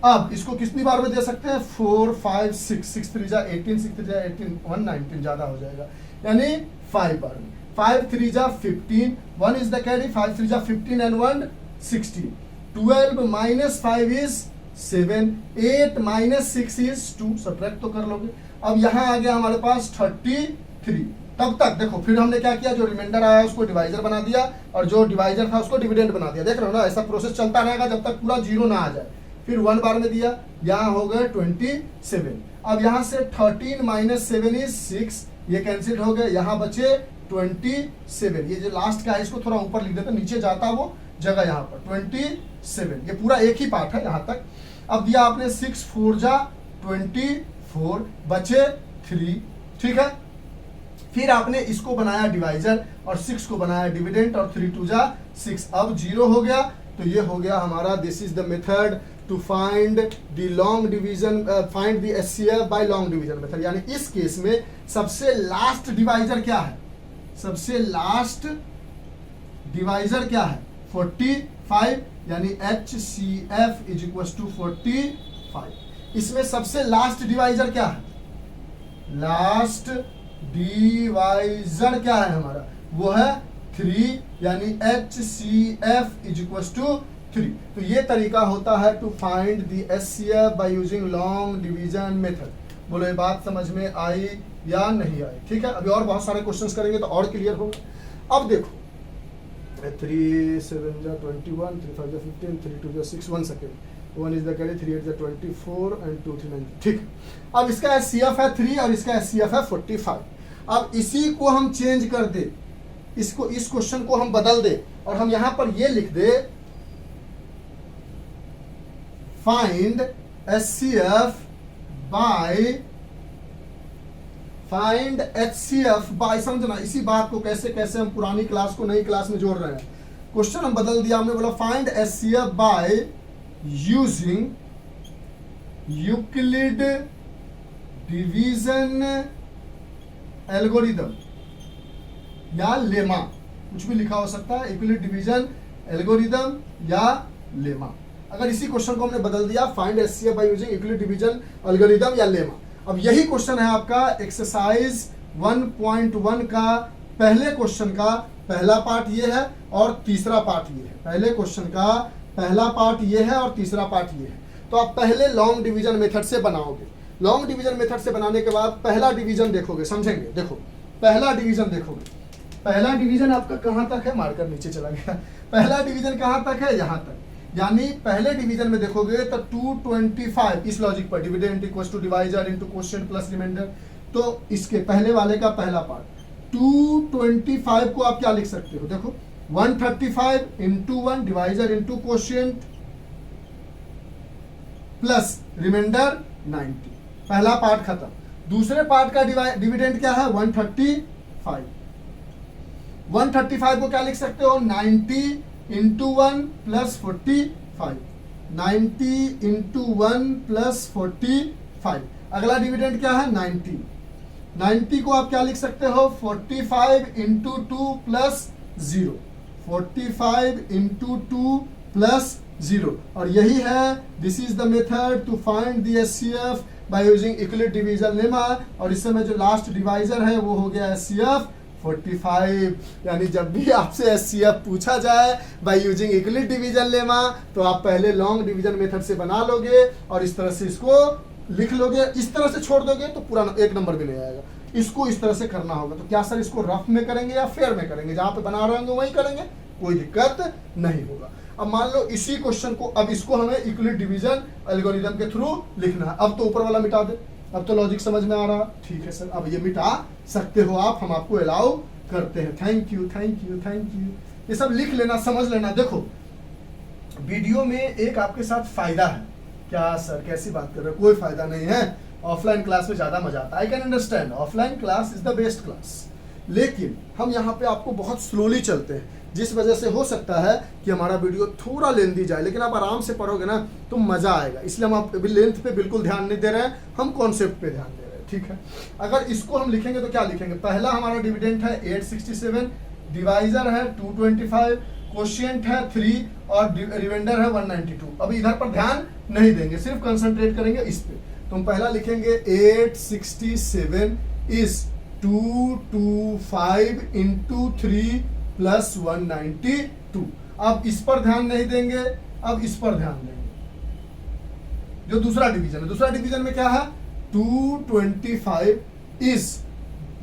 अब इसको कितनी बार में दे सकते हैं? 4 5 6, 6 3 जा 18, 6 3 जा 18, 119 ज्यादा हो जाएगा, यानी 5 बार में। 5 3 जा 15, 1 इज द कैरी, 5 3 जा 15 and 1 16, 12 minus 5 is 7, 8 minus 6 is 2, subtract तो कर लोगे। अब यहाँ आ गया हमारे पास 33। तब तक देखो, फिर हमने क्या किया, जो रिमाइंडर आया उसको डिवाइजर बना दिया और जो डिवाइजर था उसको डिविडेंड बना दिया। देख रहे हो ना, ऐसा प्रोसेस चलता रहेगा जब तक पूरा 0 ना आ जाए। फिर 1 बार में दिया, यहाँ हो गए 27। अब यहाँ से 13 minus 7 is 6, ये कैंसिल हो गए, यहाँ बचे 27। ये जो लास्ट का है इसको थोड़ा ऊपर लिख देते, नीचे जाता वो जगह यहाँ पर 27। ये पूरा एक ही पार्ट है यहाँ तक। अब दिया आपने 6 4 जा 24, बचे 3, ठीक है। फिर आपने इसको बनाया डिवाइजर और 6 को बनाया डिविडेंड और 3 2 जा 6। अब 0 हो गया, तो ये हो गया हमारा, this is the method to find the long division, find the HCF by long division method. यानी इस केस में सबसे लास्ट डिवाइजर क्या है? सबसे लास्ट डिवाइजर क्या है? 45, यानी HCF इज इक्वल टू 45। इसमें सबसे लास्ट डिवाइजर क्या है? लास्ट डिवाइजर क्या है हमारा? वो है 3, यानी HCF इज इक्वल टू 3। तो ये तरीका होता है to find the HCF by using long division method. बोलो ये बात समझ में आई या नहीं आई? ठीक है, अभी और बहुत सारे क्वेश्चंस करेंगे तो और क्लियर होगा। अब देखो 3 7 जा 21, 3 5 जा 15, 3 2 जा 6, 1 सेकेंड, 1 इज द कैरी, 3 8 जा 24 एंड 2 3 9। ठीक, अब इसका HCF है 3 और इसका HCF है 45। अब इसी को हम चेंज कर दे, इसको, इस क्वेश्चन को हम बदल दे और हम यहां पर ये लिख दे, फाइंड HCF बाय, समझना इसी बात को कैसे कैसे हम पुरानी क्लास को नई क्लास में जोड़ रहे हैं। क्वेश्चन हम बदल दिया, हमने बोला find HCF by using Euclid division algorithm या लेमा, कुछ भी लिखा हो सकता है, यूक्लिड डिवीजन एल्गोरिदम या लेमा। अगर इसी क्वेश्चन को हमने बदल दिया find HCF by using Euclid division algorithm या लेमा। अब यही क्वेश्चन है आपका एक्सरसाइज 1.1 का पहले क्वेश्चन का पहला पार्ट ये है और तीसरा पार्ट ये है। पहले क्वेश्चन का पहला पार्ट ये है और तीसरा पार्ट ये है। तो आप पहले लॉन्ग डिवीजन मेथड से बनाओगे। लॉन्ग डिवीजन मेथड से बनाने के बाद पहला डिवीजन देखोगे, समझेंगे। देखो पहला डिवीजन देखोगे, पहला डिवीजन आपका कहाँ तक है, मार्कर नीचे चला गया। पहला डिवीजन कहाँ तक है, यहाँ तक। यानी पहले डिवीजन में देखोगे तो 225 इस लॉजिक पर dividend equals to divisor into quotient plus remainder. तो इसके पहले वाले का पहला पार्ट 225 को आप क्या लिख सकते हो, देखो 135 into 1 divisor into quotient plus remainder 90। पहला पार्ट खत्म। दूसरे पार्ट का डिविडेंड क्या है 135। 135 को क्या लिख सकते हो 90 इंटू 1 प्लस 45। 90 into 1 plus 45। अगला डिविडेंड क्या है 90। 90 को आप क्या लिख सकते हो 45 इंटू 2 प्लस 0। 45 into 2 plus 0। और यही है this is the method to find the HCF by using Euclid division lemma. और इस समय जो लास्ट डिवाइजर है वो हो गया एचसीएफ 45। यानी जब भी आपसे एचसीएफ पूछा जाए bye using Euclid division lemma तो आप पहले लॉन्ग डिवीजन मेथड से बना लोगे और इस तरह से इसको लिख लोगे। इस तरह से छोड़ दोगे तो पूरा एक नंबर भी नहीं आएगा। इसको इस तरह से करना होगा। तो क्या सर इसको रफ में करेंगे या फेयर में करेंगे, जहां पे बना रहे होंगे वहीं करेंगे, कोई दिक्कत नहीं होगा। अब मान लो इसी क्वेश्चन को, अब इसको हमें यूक्लिड डिवीजन एल्गोरिथम के थ्रू लिखना है। अब तो ऊपर वाला मिटा दे, अब तो लॉजिक समझ में आ रहा। ठीक है सर, अब ये मिटा सकते हो आप, हम आपको अलाउ करते हैं। Thank you thank you thank you. ये सब लिख लेना, समझ लेना। देखो वीडियो में एक आपके साथ फायदा है। क्या सर कैसी बात कर रहे हो, कोई फायदा नहीं है। ऑफलाइन क्लास में ज्यादा मजा आता है। I can understand, offline class is the best class, लेकिन हम यहाँ पे आपको बहुत स्लोली चलते हैं, जिस वजह से हो सकता है कि हमारा वीडियो थोड़ा लेंथी जाए, लेकिन आप आराम से पढ़ोगे ना तो मजा आएगा। इसलिए हम आप लेंथ पे बिल्कुल ध्यान नहीं दे रहे हैं, हम कॉन्सेप्ट पे ध्यान दे रहे हैं। ठीक है, अगर इसको हम लिखेंगे तो क्या लिखेंगे, पहला हमारा डिविडेंड है 867, डिवाइजर है 225, क्वोशिएंट है 3 और रिमाइंडर है 192। अब इधर पर ध्यान नहीं देंगे, सिर्फ कंसंट्रेट करेंगे इस पे। तो हम पहला लिखेंगे 867 इज 225 इंटू 3 प्लस 192। अब इस पर ध्यान नहीं देंगे, अब इस पर ध्यान देंगे। जो दूसरा डिवीजन है, दूसरा डिवीजन में क्या है 225 is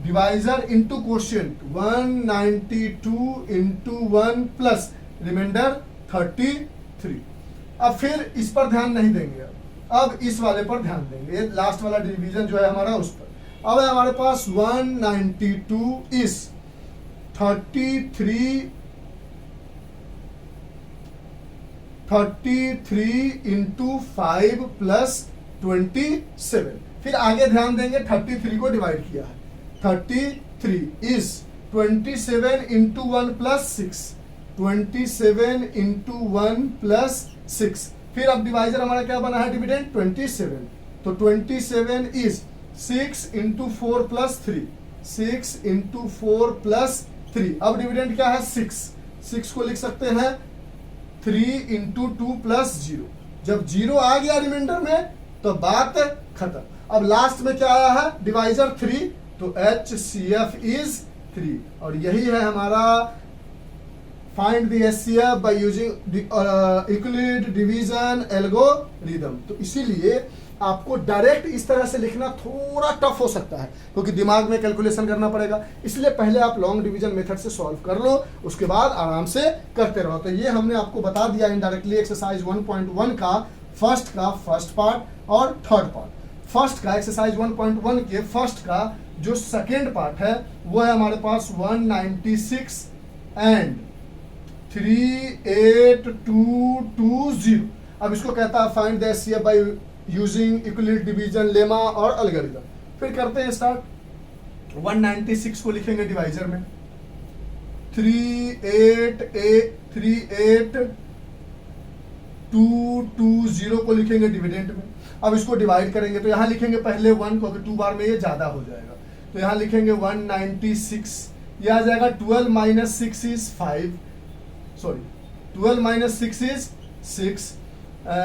divisor into quotient 192 into 1 plus remainder 33। अब फिर इस पर ध्यान नहीं देंगे, अब इस वाले पर ध्यान देंगे। लास्ट वाला डिवीजन जो है हमारा उस पर। अब है हमारे पास 192 इज 33 इंटू 5 प्लस 27। फिर आगे ध्यान देंगे, 33 को डिवाइड किया है। 33 is 27 into 1 plus 6। 27 into 1 plus 6। फिर अब डिवाइजर हमारा क्या बना है डिविडेंड 27। तो 27 is 6 into 4 plus 3। 6 into 4 plus 3। अब डिविडेंड क्या है 6। 6 को लिख सकते हैं 3 इंटू 2 प्लस 0। जब 0 आ गया रिमाइंडर में तो बात खत्म। अब लास्ट में क्या आया है डिवाइजर 3, तो HCF इज 3। और यही है हमारा find the HCF by using Euclid division algorithm. तो इसीलिए आपको डायरेक्ट इस तरह से लिखना थोड़ा टफ हो सकता है, क्योंकि दिमाग में कैलकुलेशन करना पड़ेगा। इसलिए पहले आप लॉन्ग डिवीजन मेथड से सॉल्व कर लो, उसके बाद आराम से करते रहो। तो ये हमने आपको बता दिया इनडायरेक्टली एक्सरसाइज 1.1 का फर्स्ट पार्ट और थर्ड पार्ट। फर्स्ट का एक्सरसाइज 1.1 के फर्स्ट का जो सेकेंड पार्ट है वो है हमारे पास 196 एंड 38220। अब इसको कहता है find the HCF by using Euclid division lemma और एल्गोरिथम। फिर करते हैं स्टार्ट। 196 को लिखेंगे डिवाइजर में, 38220 को लिखेंगे डिविडेंड में। अब इसको डिवाइड करेंगे तो यहाँ लिखेंगे पहले 1, क्योंकि 2 बार में ये ज्यादा हो जाएगा। तो यहाँ लिखेंगे 196, यह आ जाएगा 12 minus 6 is 5, sorry 12 minus 6 is 6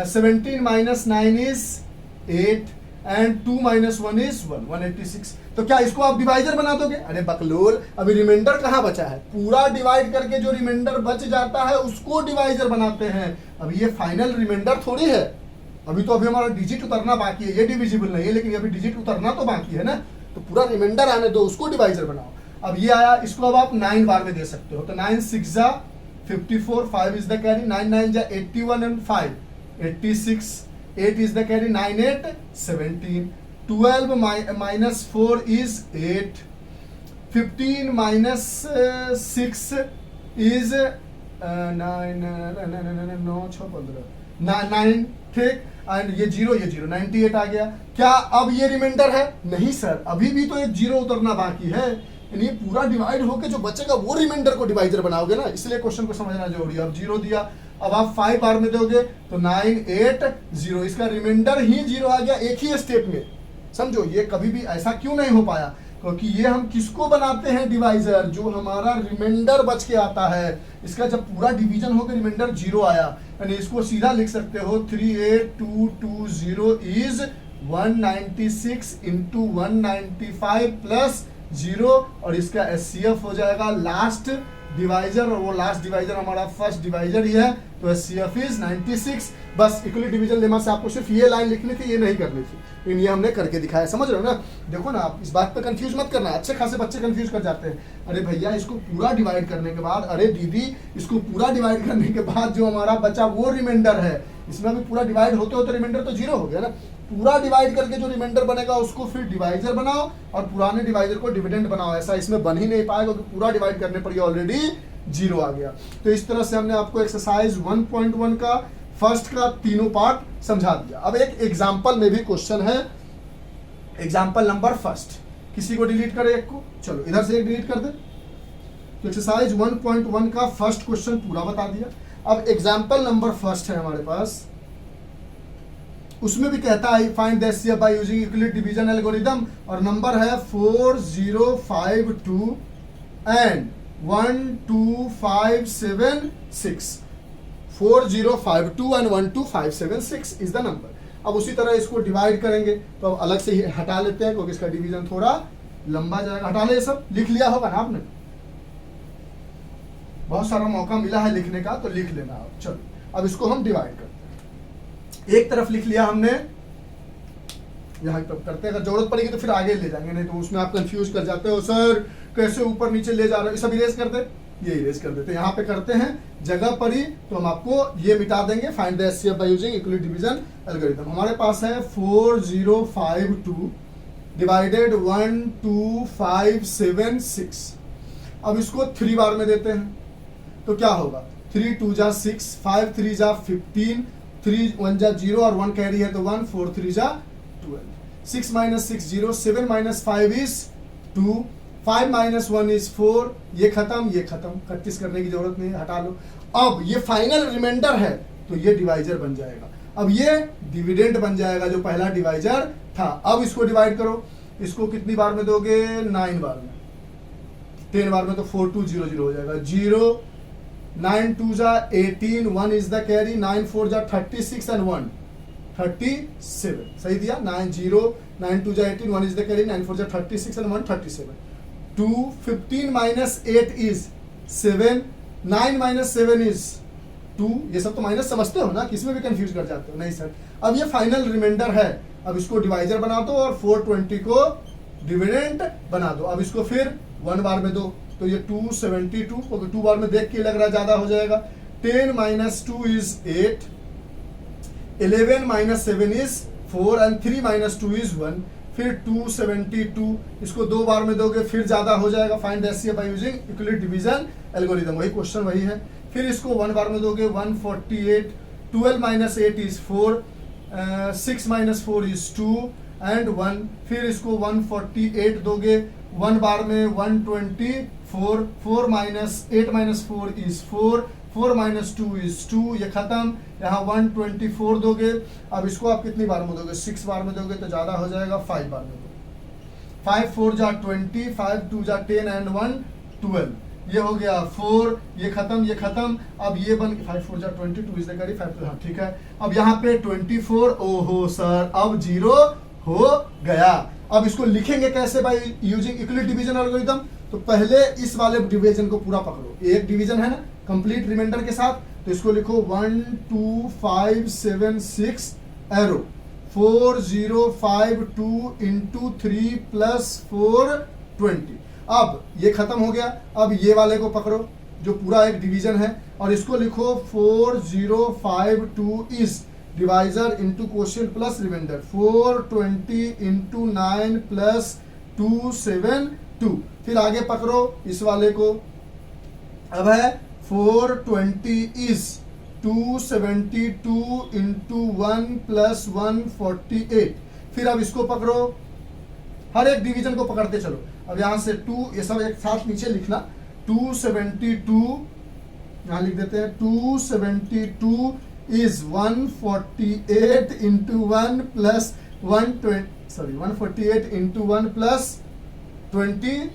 17 minus 9 is 8 and 2 minus 1 is 1, 186। तो क्या इसको आप डिवाइजर बना दोगे? अरे बकलोल, अभी रिमाइंडर कहाँ बचा है? पूरा डिवाइड करके जो रिमाइंडर बच जाता है उसको डिवाइजर बनाते हैं। अभी ये फाइनल रिमाइंडर थोड़ी है, अभी हमारा डिजिट उतरना बाकी है। ये डिविजिबल नहीं है लेकिन अभी डिजिट उतरना तो बाकी है ना, तो पूरा रिमाइंडर आने दो, उसको डिवाइजर बनाओ। अब ये आया, इसको अब आप 9 बार में दे सकते हो। तो 9 6 जा 54, 5 इज द कैरी, 9 9 जा 81 and 5 86, 8 is the carry, 9 8 17, 12 minus 4 is 8, 15 minus 6 is 9, ठीक, एंड ये जीरो 98 आ गया। क्या अब ये रिमाइंडर है? नहीं सर, अभी भी तो एक जीरो उतरना बाकी है। यानी पूरा डिवाइड होके जो बचेगा वो रिमाइंडर को डिवाइजर बनाओगे ना, इसलिए क्वेश्चन को समझना जरूरी है। अब जीरो दिया, अब आप 5 बार में दोगे तो 9 8 0, इसका रिमाइंडर ही 0 आ गया एक ही स्टेप में। समझो ये कभी भी ऐसा क्यों नहीं हो पाया, क्योंकि ये हम किसको बनाते हैं? डिवाइजर, जो हमारा रिमाइंडर बच के आता है। इसका जब पूरा डिवीजन होकर रिमाइंडर 0 आया, यानी इसको सीधा लिख सकते हो 38220 इज 196 इंटू 195 प्लस 0, और इसका SCF हो जाएगा लास्ट डिवाइजर, और वो लास्ट डिवाइजर हमारा फर्स्ट डिवाइजर ही है, तो SCF इज 96। बस इक्वली डिवीजन लेमा से आपको सिर्फ ये लाइन लिखनी थी, ये नहीं करनी थी, लेकिन ये हमने करके दिखाया। समझ रहे हो ना? देखो ना, आप इस बात पे कंफ्यूज मत करना। अच्छे खासे बच्चे कंफ्यूज कर जाते हैं, अरे भैया इसको पूरा डिवाइड करने के बाद, अरे दीदी इसको पूरा डिवाइड करने के बाद जो हमारा बचा वो रिमाइंडर है, इसमें अभी पूरा डिवाइड होते होते रिमाइंडर तो 0 हो गया ना। पूरा डिवाइड करके जो रिमाइंडर बनेगा उसको फिर डिवाइजर बनाओ, और पुराने डिवाइजर को डिविडेंड बनाओ। ऐसा इसमें बन ही नहीं पाएगा क्योंकि पूरा डिवाइड करने पर ये ऑलरेडी 0 आ गया। तो इस तरह से हमने आपको एक्सरसाइज 1.1 का फर्स्ट का तीनों पार्ट समझा दिया। अब एक एग्जाम्पल में भी क्वेश्चन है, एग्जाम्पल नंबर फर्स्ट। किसी को डिलीट करे एक को, चलो इधर से एक डिलीट कर दे। तो एक्सरसाइज 1.1 का फर्स्ट क्वेश्चन पूरा बता दिया। अब एग्जाम्पल नंबर फर्स्ट है हमारे पास, उसमें भी कहता है find the SCF bye using Euclid division algorithm, और नंबर है 4052 and 12576। 4052 and 12576 is the number. अब उसी तरह इसको डिवाइड करेंगे, तो अब अलग से ही हटा लेते हैं क्योंकि इसका डिवीजन थोड़ा लंबा जाएगा। हटा ले, ये सब लिख लिया होगा ना आपने, बहुत सारा मौका मिला है लिखने का, तो लिख लेना आप। चलो अब इसको हम डिवाइड करते हैं। एक तरफ लिख लिया हमने, यहाँ करते हैं, अगर जरूरत पड़ेगी तो फिर आगे ले जाएंगे, नहीं तो उसमें आप कंफ्यूज कर जाते हो, सर कैसे ऊपर नीचे ले जा रहे हो। सब इरेज कर दे, ये इरेज कर देते हैं, यहाँ पे करते हैं जगह पर ही, तो हम आपको ये मिटा देंगे। Find the SCF bye using Euclid division algorithm. हमारे पास है 4052 डिवाइडेड 12576। अब इसको 3 बार में देते हैं, तो क्या होगा? 3 2 जा 6, 5 3 जा 15, 3 1 जा 0 और 1 कैरी है तो 1, 4 3 जा 12, 6 minus 6 0, 7 minus 5 is 2, 5 minus 1 is 4, ये खत्म ये खत्म, 31 करने की जरूरत नहीं, हटा लो। अब ये फाइनल रिमाइंडर है तो ये डिवाइजर बन जाएगा। अब ये डिविडेंड बन जाएगा जो पहला डिवाइजर था। अब इसको डिवाइड करो, इसको कितनी बार में दोगे? 9 बार में, 10 बार में तो 4 2 0 0 हो जाएगा। 0 9 2 जा 18, 1 is the carry, 9 4 जा 36 and 1 37, सही दिया। 9 0 9 2 जा 18, 1 is the carry, 9 4 जा 36 and 1 37। 2 15 minus 8 is 7, 9 minus 7 is 2। ये सब तो माइनस समझते हो ना, किसी में भी कंफ्यूज कर जाते हो? नहीं सर। अब ये फाइनल रिमाइंडर है, अब इसको डिवाइजर बना दो और 420 को डिविडेंड बना दो। अब इसको फिर 1 बार में दो, तो ये 272 को 2 बार में देख के लग रहा है ज्यादा हो जाएगा। 10 minus 2 is 8, 11 minus 7 is 4 and 3 minus 2 is 1। फिर 272, इसको 2 बार में दोगे फिर ज्यादा हो जाएगा। Find SCF bye using Euclid division algorithm, वही क्वेश्चन वही है। फिर इसको 1 बार में दोगे 148, 12 minus 8 is 4, 6 minus 4 is 2 and 1। फिर इसको 148 दोगे 1 बार में 124, 4 minus 8 minus 4 is 4, 4 minus 2 is 2, ये खत्म। यहाँ 124 दोगे, अब इसको आप कितनी बार में दोगे? 6 बार में दोगे तो ज़्यादा हो जाएगा, 5 बार में दोगे। 5 4 जा 20, 5 2 जा 10 and 1 12। ये हो गया 4, ये खत्म। अब ये बन 5 4 जा 22 इज द करी 5, हाँ ठीक है। अब यहाँ पे 24, ओहो सर अब 0 हो गया। अब इसको लिखेंगे कैसे भाई, यूजिंग इक्वलिटी डिवीजन एल्गोरिथम। तो पहले इस वाले डिवीजन को पूरा पकड़ो, एक डिवीजन है ना कंप्लीट रिमाइंडर के साथ, तो इसको लिखो 1 2 5 7 6 एरो 4 0 5 2 इंटू 3 प्लस 4 20। अब ये खत्म हो गया। अब ये वाले को पकड़ो जो पूरा एक डिवीजन है, और इसको लिखो 4 0 5 2 is divisor into quotient plus remainder 420 into 9 plus 272। फिर आगे पकड़ो इस वाले को, अब है 420 इज 272 इंटू 1 प्लस 148। फिर अब इसको पकड़ो, हर एक डिवीजन को पकड़ते चलो। अब यहां से 2, ये सब एक साथ नीचे लिखना, 272 यहां लिख देते हैं, 272 is 148 into 1 plus 148 into 1 plus 20।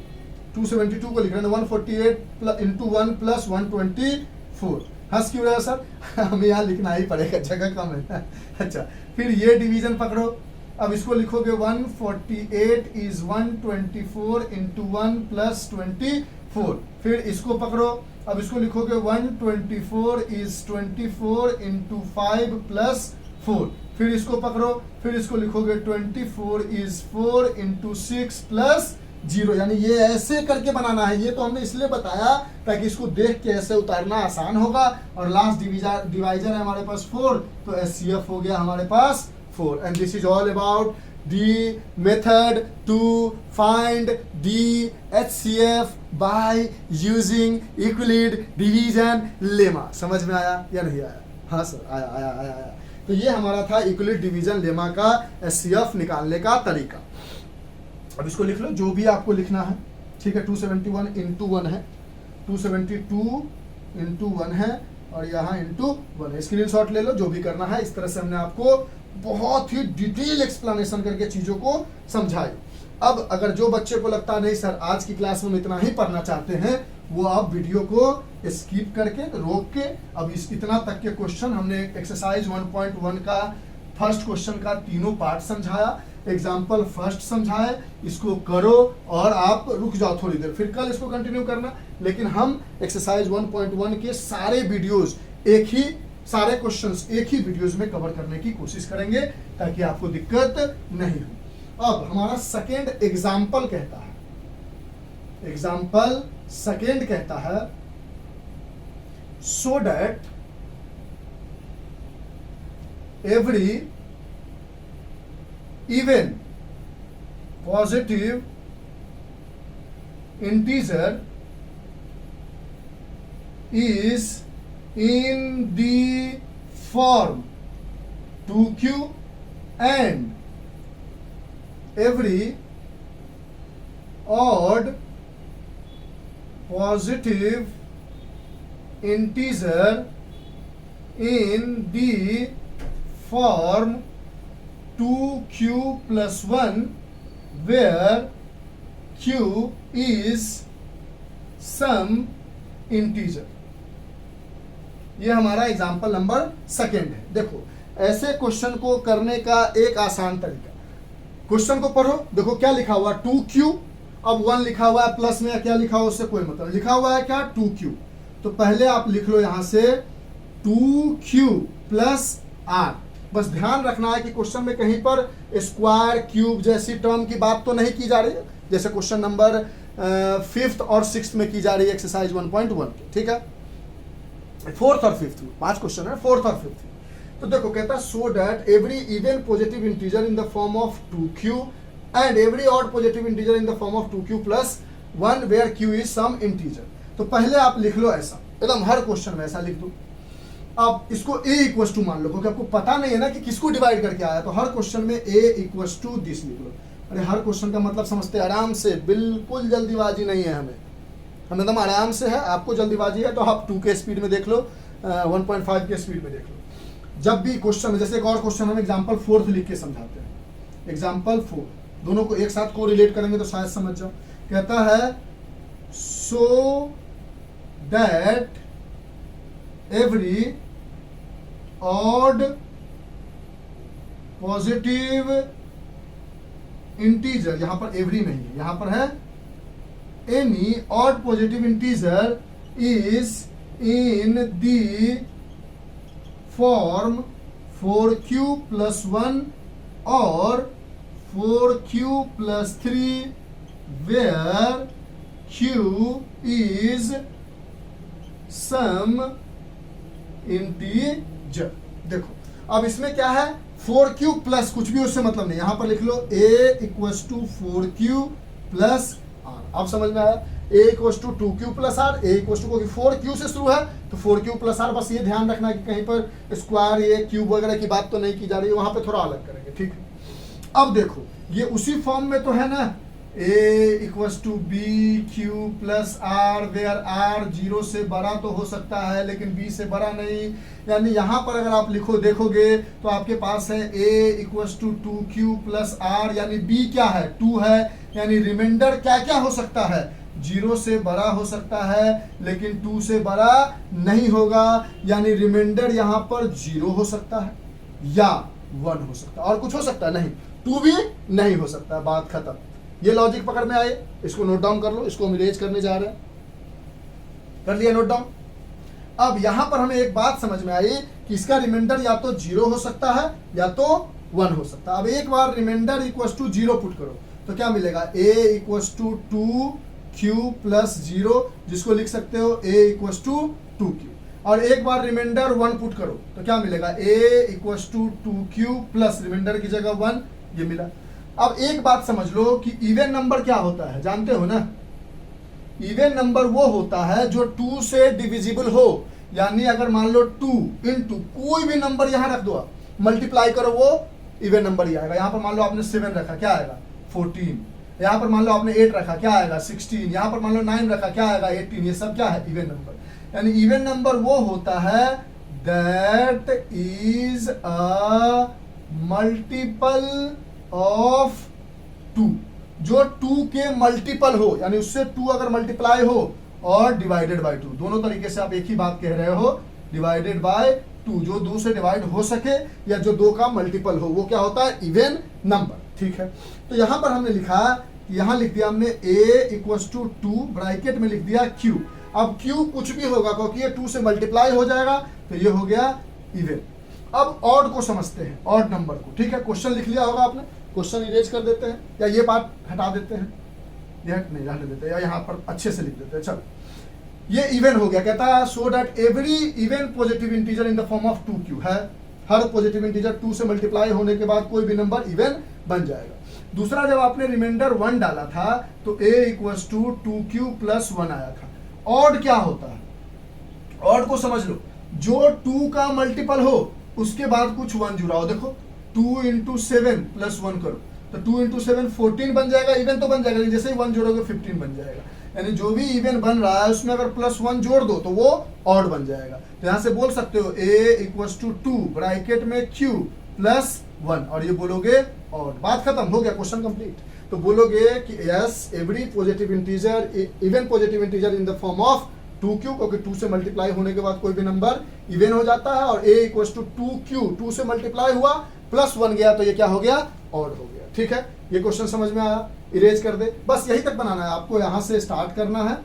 272 को लिख रहे हैं 148 इंटू 1 प्लस 124। हंस क्यों रहे हो सर? हमें यहाँ लिखना ही पड़ेगा, जगह कम है। अच्छा, फिर ये डिवीजन पकड़ो। अब इसको लिखोगे 148 इज 124 इंटू 1 प्लस 24। फिर इसको पकड़ो, अब इसको लिखोगे 124 इज 24 इंटू 5 प्लस 4। फिर इसको पकड़ो, फिर इसको लिखोगे 24 इज 4 इंटू 6 प्लस 0। यानी ये ऐसे करके बनाना है, ये तो हमने इसलिए बताया ताकि इसको देख के ऐसे उतारना आसान होगा। और लास्ट डिवाइजर है हमारे पास 4, तो एचसीएफ हो गया हमारे पास 4। And this is all about the method to find the HCF by using Euclid division lemma. समझ में आया या नहीं आया? हाँ सर, आया। तो ये हमारा था यूक्लिड डिवीजन लेमा का HCF निकालने का तरीका। अब इसको लिख लो जो भी आपको लिखना है, ठीक है। 271 इंटू 1 है, 272 इंटू 1 है, और यहाँ इंटू 1 है। स्क्रीनशॉट ले लो, जो भी करना है। इस तरह से हमने आपको बहुत ही डिटेल एक्सप्लेनेशन करके चीजों को समझाई। अब अगर जो बच्चे को लगता नहीं सर आज की क्लास में हम इतना ही पढ़ना चाहते हैं, वो आप वीडियो को स्किप करके रोक के, अब इस इतना तक के क्वेश्चन हमने एक्सरसाइज 1.1 का फर्स्ट क्वेश्चन का तीनों पार्ट समझाया, एग्जाम्पल फर्स्ट समझाए, इसको करो और आप रुक जाओ थोड़ी देर, फिर कल इसको कंटिन्यू करना। लेकिन हम एक्सरसाइज 1.1 के सारे वीडियोस सारे क्वेश्चंस एक ही वीडियोस में कवर करने की कोशिश करेंगे ताकि आपको दिक्कत नहीं हो। अब हमारा सेकेंड एग्जाम्पल कहता है, so that every even positive integer is in the form 2q and every odd positive integer in the form 2q plus 1 where q is some integer। ये हमारा एग्जाम्पल नंबर सेकेंड है। देखो ऐसे question को करने का एक आसान तरीका, क्वेश्चन को पढ़ो, देखो क्या लिखा हुआ 2q, अब 1 लिखा हुआ है, प्लस में क्या लिखा हुआ उससे कोई मतलब, लिखा हुआ है क्या 2q। तो पहले आप लिख लो यहां से 2q प्लस r। बस ध्यान रखना है कि क्वेश्चन में कहीं पर स्क्वायर क्यूब जैसी टर्म की बात तो नहीं की जा रही है, जैसे क्वेश्चन नंबर 5th और 6th में की जा रही है एक्सरसाइज 1.1 की, ठीक है। 4th और 5th में 5 क्वेश्चन है, 4th और 5th। तो देखो कहता है so that every even positive integer in the form of 2q and every odd positive integer in the form of 2q plus 1 where q is some integer. तो पहले आप लिख लो ऐसा, एकदम हर क्वेश्चन में ऐसा लिख दो। अब इसको a इक्वल टू मान लो, क्योंकि आपको पता नहीं है ना कि किसको डिवाइड करके आया, तो हर क्वेश्चन में a इक्वल टू दिस लिख लो। अरे हर क्वेश्चन का मतलब समझते आराम से, बिल्कुल जल्दीबाजी नहीं है हमें एकदम आराम से है। आपको जल्दीबाजी है तो आप 2 के स्पीड में देख लो, 1.5 के स्पीड में देख लो। जब भी क्वेश्चन, जैसे एक और क्वेश्चन हम एग्जाम्पल 4 लिख के समझाते हैं, एग्जाम्पल 4, दोनों को एक साथ को रिलेट करेंगे तो शायद समझ जाओ। कहता है so that every odd positive integer, यहां पर एवरी नहीं है, यहां पर है any odd positive integer is in the form 4q plus 1 और 4q plus 3 where q is some integer। देखो अब इसमें क्या है, 4q प्लस कुछ भी उससे मतलब नहीं, यहां पर लिख लो a equals to 4q plus r। अब समझ में आया, a equals to 2q plus r, a equals to, क्योंकि 4q से शुरू है तो 4q प्लस r। बस ये ध्यान रखना कि कहीं पर स्क्वायर ये क्यूब वगैरह की बात तो नहीं की जा रही है, वहां पे थोड़ा अलग करेंगे, ठीक है। अब देखो ये उसी फॉर्म में तो है ना, a equals to B Q plus R, where r 0 से बड़ा तो हो सकता है लेकिन b से बड़ा नहीं। यानी यहां पर अगर आप लिखो देखोगे तो आपके पास है a equals to 2q plus r, यानी b क्या है 2 है, यानी रिमाइंडर क्या क्या हो सकता है, 0 से बड़ा हो सकता है लेकिन 2 से बड़ा नहीं होगा, यानी रिमाइंडर यहां पर 0 हो सकता है या 1 हो सकता है, और कुछ हो सकता है नहीं, 2 भी नहीं हो सकता। बात खत्म। ये लॉजिक पकड़ में आए, इसको नोट डाउन कर लो, इसको हम इरेज करने जा रहे हैं, कर लिया नोट डाउन। अब यहां पर हमें एक बात समझ में आई कि इसका रिमाइंडर या तो 0 हो सकता है या तो 1 हो सकता है। अब एक बार रिमाइंडर इक्वस टू 0 पुट करो तो क्या मिलेगा, a equals to 2q plus 0, जिसको लिख सकते हो a इक्वस टू 2q, और एक बार रिमाइंडर 1 पुट करो तो क्या मिलेगा, a equals to 2q plus remainder की जगह 1, ये मिला। अब एक बात समझ लो कि इवन नंबर क्या होता है, जानते हो ना, इवन नंबर वो होता है जो 2 से डिविजिबल हो। यानी अगर मान लो 2 इंटू कोई भी नंबर यहां रख दो, मल्टीप्लाई करो, वो इवन नंबर ही आएगा। यहां पर मान लो आपने 7 रखा, क्या आएगा 14, यहां पर मान लो आपने 8 रखा, क्या आएगा 16, यहां पर मान लो 9 रखा, क्या आएगा 18। ये सब क्या है, इवन नंबर। यानी इवन नंबर वो होता है that is a multiple of 2, जो 2 के मल्टीपल हो, यानी उससे 2 अगर मल्टीप्लाई हो और डिवाइडेड बाय 2, दोनों तरीके से आप एक ही बात कह रहे हो, डिवाइडेड बाय 2, जो 2 से डिवाइड हो सके या जो 2 का मल्टीपल हो, वो क्या होता है, इवन नंबर। ठीक है, तो यहां पर हमने लिखा, यहां लिख दिया हमने a इक्वस टू 2, ब्रैकेट में लिख दिया q। अब q कुछ भी होगा क्योंकि ये 2 से मल्टीप्लाई हो जाएगा, तो ये हो गया इवन। अब ऑड को समझते हैं, ऑड नंबर को। ठीक है, क्वेश्चन लिख लिया होगा आपने, क्वेश्चन इरेज कर देते हैं या ये पार्ट हटा देते हैं, ये नहीं रहने देते हैं, या यहाँ पर अच्छे से लिख देते हैं। चलो, ये इवन हो गया, कहता है so that every even positive integer in the form of 2q है, हर पॉजिटिव इंटीजर 2 से मल्टीप्लाई होने के बाद कोई भी नंबर इवन बन जाएगा। दूसरा, जब आपने रिमाइंडर 1 डाला था तो a equals to 2q plus 1 आया था। ऑड क्या होता है, ऑड को समझ लो, जो 2 का मल्टीपल हो उसके बाद कुछ 1 जुड़ा हो। देखो 2 इंटू 7 प्लस 1 करो तो 2 इंटू 7 14 बन जाएगा, इवन तो बन जाएगा, जैसे ही 1 जोड़ोगे 15 बन जाएगा। यानी जो भी इवन बन रहा है उसमें अगर प्लस 1 जोड़ दो तो वो ऑड बन जाएगा। तो यहां से बोल सकते हो a इक्वस टू 2 ब्रैकेट में q प्लस 1, और ये बोलोगे ऑड। बात खत्म, हो गया, क्वेश्चन कंप्लीट। तो बोलोगे कि yes every positive integer, even positive integer in the form of 2q, क्योंकि 2 से मल्टीप्लाई होने के बाद कोई भी नंबर इवन हो जाता है, और a इक्वस टू 2q, 2 से मल्टीप्लाई हुआ प्लस 1 गया तो ये क्या हो गया, ऑड हो गया। ठीक है, ये क्वेश्चन समझ में आया, इरेज कर दे, बस यही तक बनाना है आपको, यहां से स्टार्ट करना है,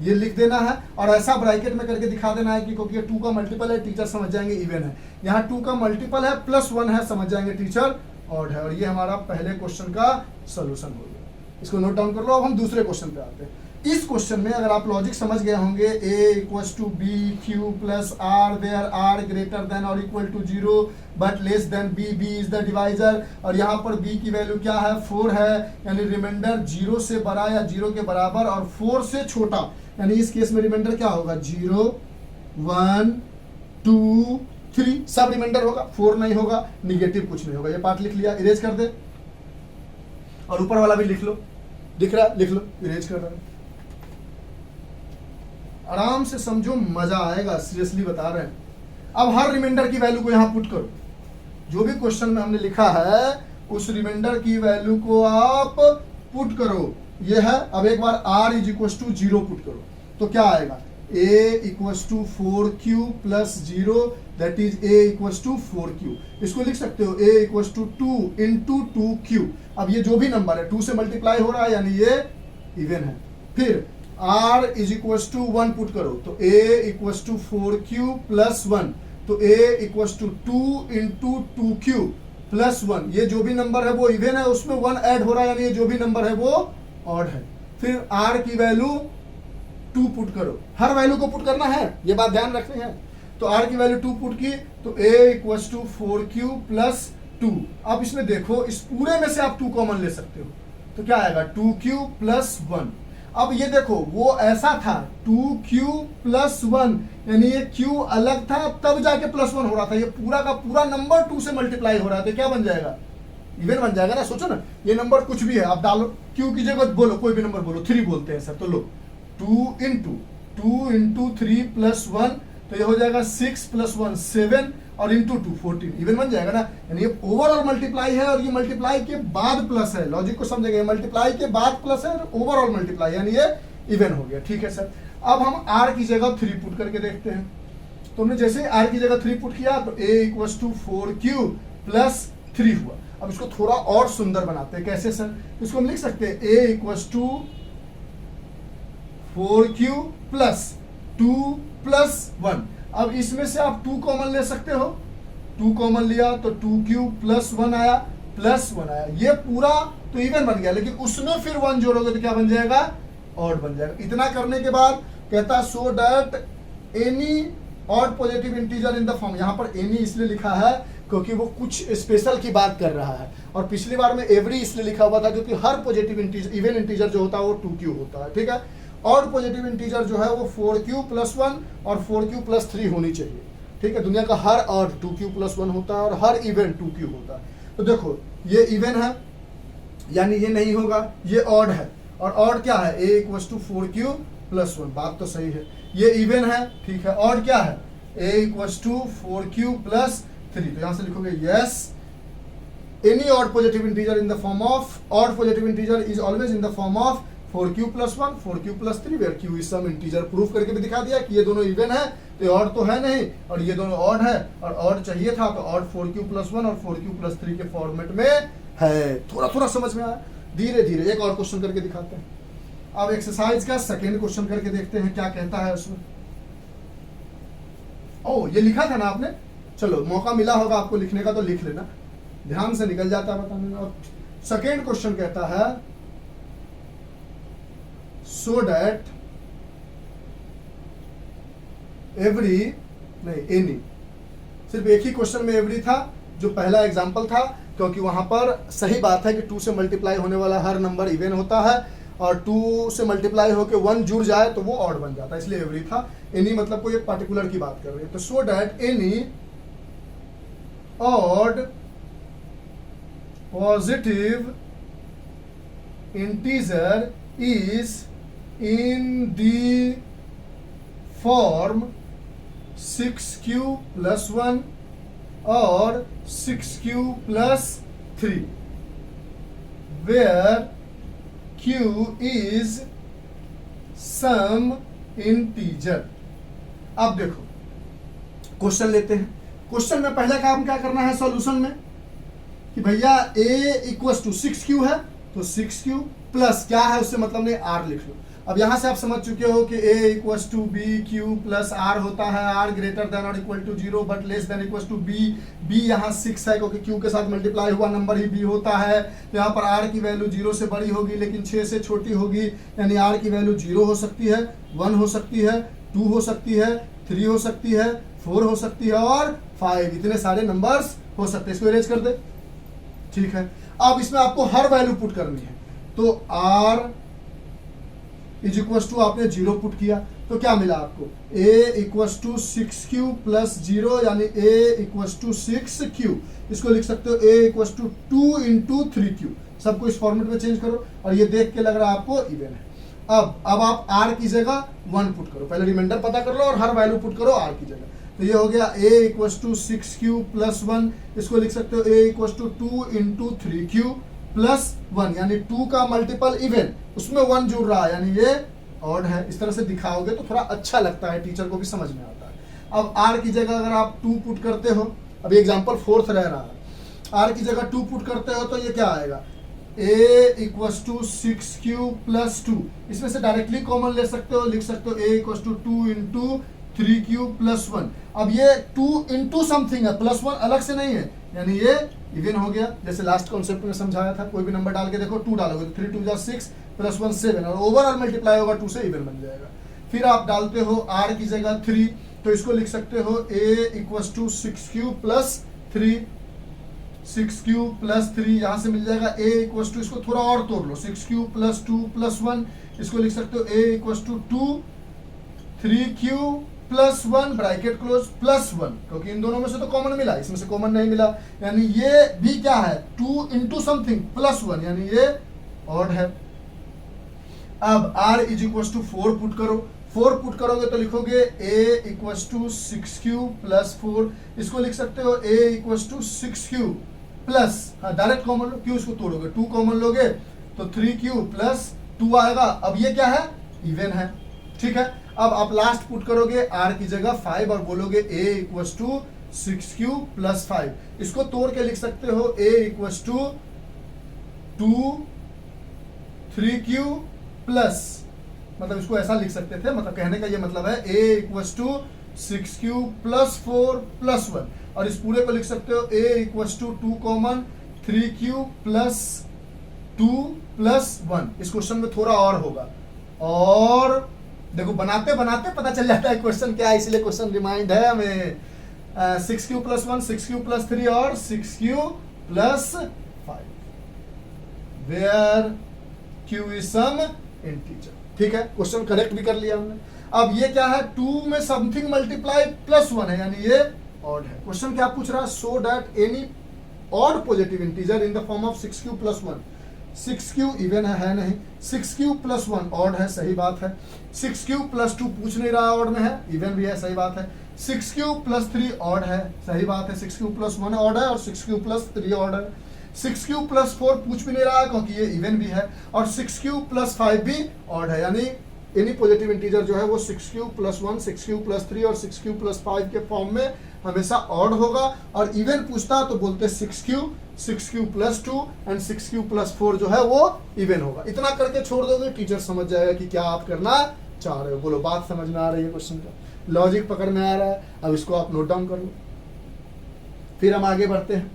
ये लिख देना है और ऐसा ब्रैकेट में करके दिखा देना है कि क्योंकि 2 का मल्टीपल है, टीचर समझ जाएंगे इवन है, यहाँ 2 का मल्टीपल है प्लस 1 है, समझ जाएंगे टीचर ऑड है। और ये हमारा पहले क्वेश्चन का सोल्यूशन हो गया, इसको नोट डाउन कर लो। अब हम दूसरे क्वेश्चन पे आते हैं। इस क्वेश्चन में अगर आप लॉजिक समझ गए होंगे, a equals to B Q plus R where R greater than और equal to 0 but less than b, b is the divisor, और यहाँ पर b की वैल्यू क्या है 4 है, यानी रिमाइंडर 0 से बड़ा या 0 के बराबर और 4 से छोटा, यानी इस केस में रिमाइंडर क्या होगा 0 1 2 3, सब रिमाइंडर होगा, 4 नहीं होगा, निगेटिव कुछ नहीं होगा। ये पार्ट लिख लिया, इरेज कर दे, और ऊपर वाला भी लिख लो, दिख रहा है लिख लो, इरेज कर रहा है, आराम से समझो, मजा आएगा, सीरियसली बता रहे हैं। अब हर रिमाइंडर की वैल्यू को यहां पुट करो, जो भी क्वेश्चन में हमने लिखा है उस रिमाइंडर की वैल्यू को आप पुट करो। ये है, अब एक बार r is equal to 0 put करो तो क्या आएगा, a equals to 4q plus 0 that is a equals to 4q। इसको लिख सकते हो a equals to 2 into 2q। अब ये जो भी नंबर है 2 से मल्टीप्लाई हो रहा है यानी ये इवन है। फिर r is equals to 1 put करो तो a equals to 4q plus 1, तो a equals to 2 into 2q plus 1। ये जो भी नंबर है वो इवन है, उसमें 1 ऐड हो रहा है यानी ये जो भी नंबर है वो ऑड है। फिर r की वैल्यू 2 पुट करो, हर वैल्यू को पुट करना है, ये बात ध्यान रखनी है। तो r की वैल्यू 2 पुट की तो a equals to 4q plus 2। अब इसमें देखो इस पूरे में से आप 2 कॉमन ले सकते हो तो क्या आएगा 2q प्लस 1। अब ये देखो वो ऐसा था 2q प्लस 1 यानी ये q अलग था तब जाके प्लस 1 हो रहा था, ये पूरा का पूरा नंबर 2 से मल्टीप्लाई हो रहा था, क्या बन जाएगा इवन बन जाएगा ना। सोचो ना ये नंबर कुछ भी है आप डालो, q की जगह बोलो कोई भी नंबर बोलो, 3 बोलते हैं सर, तो लो 2 इंटू 3 प्लस 1 तो ये हो जाएगा 6 प्लस 1 7 और इंटू 2 14 इवन बन जाएगा ना। यानी ये ओवरऑल मल्टीप्लाई है और ये मल्टीप्लाई के बाद प्लस है, लॉजिक को समझेंगे, मल्टीप्लाई के बाद प्लस है और ओवरऑल मल्टीप्लाई यानी ये इवन हो गया। ठीक है सर, अब हम r की जगह 3 पुट करके देखते हैं। तो हमने जैसे ही r की जगह 3 पुट किया तो a equals to 4q plus 3 हुआ। अब इसको थोड़ा और सुंदर बनाते हैं, कैसे सर, इसको हम लिख सकते हैं a equals to 4q plus 2 plus 1। अब इसमें से आप 2 कॉमन ले सकते हो, 2 कॉमन लिया तो 2q प्लस 1 आया, प्लस 1 आया, ये पूरा तो इवन बन गया, लेकिन उसमें फिर 1 जोड़ोगे तो क्या बन जाएगा ऑड बन जाएगा। इतना करने के बाद कहता so that any odd positive integer in the form, यहाँ पर एनी इसलिए लिखा है क्योंकि वो कुछ स्पेशल की बात कर रहा है, और पिछली बार में एवरी इसलिए लिखा हुआ था क्योंकि हर पॉजिटिव इंटीजर इवन इंटीजर जो होता है वो 2q होता है। ठीक है, ऑड पॉजिटिव इंटीजर जो है वो 4q प्लस 1 और 4q प्लस 3 होनी चाहिए। ठीक है, दुनिया का हर ऑड 2q प्लस 1 होता है और हर इवन 2q होता है। तो देखो ये इवन है यानी ये नहीं होगा, ये ऑड है, और ऑड क्या है a equals to 4q plus 1, बात तो सही है। ये इवन है, ठीक है, ऑड क्या है a equals to 4q plus 3, तो यहां से लिखोगे yes any odd positive integer in the form of odd positive integer is always in the form of 4q plus 1 4q plus 3 where q is some integer. Proof करके भी दिखा दिया कि ये दोनों इवन है तो ये ऑड तो है नहीं, और ये दोनों ऑड है और ऑड चाहिए था तो ऑड 4q प्लस 1 और 4q प्लस 3 के फॉर्मेट में है। थोड़ा थोड़ा समझ में आया, धीरे धीरे एक और क्वेश्चन करके दिखाते हैं। अब एक्सरसाइज का सेकेंड क्वेश्चन करके देखते हैं क्या कहता है उसमें। ओ ये लिखा था ना आपने, चलो मौका मिला होगा आपको लिखने का तो लिख लेना, ध्यान से निकल जाता है बताने में। और सेकेंड क्वेश्चन कहता है so that every नहीं any, सिर्फ एक ही क्वेश्चन में एवरी था जो पहला एग्जांपल था, क्योंकि वहां पर सही बात है कि 2 से मल्टीप्लाई होने वाला हर नंबर इवन होता है और 2 से मल्टीप्लाई होकर 1 जुड़ जाए तो वो ऑड बन जाता है, इसलिए एवरी था। एनी मतलब कोई एक पार्टिकुलर की बात कर रही है, तो so that any odd positive integer is in the form 6q plus 1 or 6q plus 3 where q is some integer। अब देखो क्वेश्चन लेते हैं। क्वेश्चन में पहला काम क्या करना है सॉल्यूशन में कि भैया a इक्वल्स टू 6q है तो 6q प्लस क्या है उससे मतलब नहीं r लिख लो। अब यहां से आप समझ चुके हो कि a equals to B Q plus r होता है, r ग्रेटर देन और equal to 0 but less than equals to b। b यहाँ 6 है क्योंकि q के साथ मल्टीप्लाई हुआ नंबर ही b होता है, तो यहाँ पर r की वैल्यू 0 से बड़ी होगी लेकिन 6 से छोटी होगी, यानी r की वैल्यू 0 हो सकती है, 1 हो सकती है, 2 हो सकती है, 3 हो सकती है, 4 हो सकती है और 5, इतने सारे नंबर्स हो सकते हैं। इसको इरेज कर दे, ठीक है। अब इसमें आपको हर वैल्यू पुट करनी है, तो r इज इक्वल्स टू आपने 0 पुट किया तो क्या मिला आपको a equals to 6q plus 0 यानी a इक्वल्स टू 6q। इसको लिख सकते हो a equals to 2 into 3q, सबको इस फॉर्मेट में चेंज करो और ये देख के लग रहा है आपको इवन है। अब आप r की जगह 1 पुट करो, पहले रिमाइंडर पता कर लो और हर वैल्यू पुट करो r की जगह, तो ये हो गया a equals to 6q plus 1। इसको लिख सकते हो a equals to 2 into 3q plus 1 यानी 2 का मल्टीपल इवन, उसमें 1 जुड़ रहा है यानी ये ऑड है। इस तरह से दिखाओगे तो थोड़ा अच्छा लगता है, टीचर को भी समझ में आता है। अब आर की जगह अगर आप 2 पुट करते हो, अभी एग्जांपल 4th रह रहा है, आर की जगह 2 पुट करते हो तो ये क्या आएगा, a equals to 6q plus 2। इसमें से डायरेक्टली कॉमन ले सकते हो, लिख सकते हो a equals to 2 into 3q plus 1। अब ये 2 इंटू समथिंग है, प्लस 1 अलग से नहीं है, यानी ये इवन हो गया। जैसे लास्ट कॉन्सेप्ट में समझाया था, कोई भी नंबर डाल के देखो, 2 डालोगे तो 3 2 6 प्लस 1 7, और ओवरऑल मल्टीप्लाई होगा 2 से, इवन बन जाएगा। फिर आप डालते हो r की जगह 3, तो इसको लिख सकते हो a equals to 6q plus 3, 6q plus 3 यहाँ से मिल जाएगा। a इक्वस टू, इसको थोड़ा और तोड़ लो, 6q प्लस 2 प्लस 1, इसको लिख सकते हो a equals to 2 3q plus 1 bracket close plus 1, क्योंकि इन दोनों में से तो कॉमन मिला, इसमें से कॉमन नहीं मिला, यानी ये भी क्या है, 2 इंटू समथिंग प्लस 1, यानी ये ऑड है। अब r is equals to 4 put करो, 4 पुट करोगे तो लिखोगे a equals to 6q plus 4, इसको लिख सकते हो a equals to 6q plus, हाँ डायरेक्ट कॉमन लो, क्यों इसको तोड़ोगे, 2 कॉमन लोगे तो 3q प्लस 2 आएगा। अब ये क्या है, इवन है, ठीक है। अब आप लास्ट पुट करोगे r की जगह 5 और बोलोगे a equals to 6q plus 5, इसको तोड़ के लिख सकते हो a equals to 2 3q plus, मतलब इसको ऐसा लिख सकते थे, मतलब कहने का ये मतलब है a equals to 6q plus 4 plus 1, और इस पूरे को लिख सकते हो a equals to 2 common 3q plus 2 plus 1। इस क्वेश्चन में थोड़ा और होगा, और देखो बनाते बनाते पता चल जाता है क्वेश्चन क्या है, इसलिए क्वेश्चन रिमाइंड है हमें। 6q प्लस 1, 6q प्लस 3 और 6q plus 5, where q is some integer, ठीक है। क्वेश्चन करेक्ट भी कर लिया हमने। अब ये क्या है, 2 में समथिंग मल्टीप्लाई प्लस 1 है, यानी ये ऑड है। क्वेश्चन क्या पूछ रहा है, so that any odd positive integer in the form of 6q plus 1, 6q even है नहीं, 6q प्लस 1 ऑड है, सही बात है। 6q प्लस 2 पूछ नहीं रहा ऑड में है, इवन भी है, सही बात है। 6q प्लस 3 ऑड है, सही बात है। 6q प्लस 1 ऑड है और 6q प्लस 3 ऑड है। 6q प्लस 4 पूछ भी नहीं रहा क्योंकि ये इवन भी है, और 6q प्लस 5 भी ऑड है, यानी एनी पॉजिटिव इंटीजर जो है वो 6q प्लस 1, 6q प्लस 3 और 6q प्लस 5 के फॉर्म में हमेशा ऑड होगा। और इवन पूछता तो बोलते 6q plus 2 and 6q plus 4 जो है वो इवन होगा। इतना करके छोड़ दोगे, टीचर समझ जाएगा कि क्या आप करना चाह रहे हो। बोलो बात समझ में आ रही है, क्वेश्चन का लॉजिक पकड़ में आ रहा है। अब इसको आप नोट डाउन कर लो, फिर हम आगे बढ़ते हैं।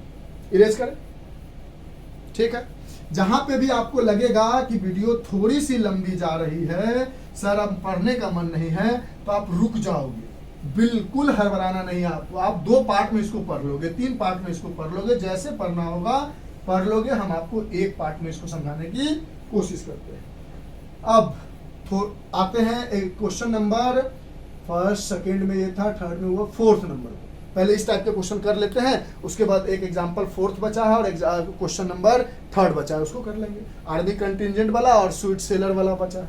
इरेज करें, ठीक है। जहां पे भी आपको लगेगा कि वीडियो थोड़ी सी लंबी जा रही है, सर अब पढ़ने का मन नहीं है, तो आप रुक जाओगे। बिल्कुल हड़बड़ाना नहीं है आपको, आप 2 पार्ट में इसको पढ़ लोगे, 3 पार्ट में इसको पढ़ लोगे, जैसे पढ़ना होगा पढ़ लोगे। हम आपको 1 पार्ट में इसको समझाने की कोशिश करते हैं। अब आते हैं एक क्वेश्चन नंबर फर्स्ट, सेकेंड में ये था, थर्ड में हुआ, 4th नंबर। पहले इस टाइप के क्वेश्चन कर लेते हैं, उसके बाद एक एग्जांपल 4th बचा है और क्वेश्चन नंबर 3rd बचा है, उसको कर लेंगे। आर्मी कंटिजेंट वाला और स्वीट सेलर वाला बचा है।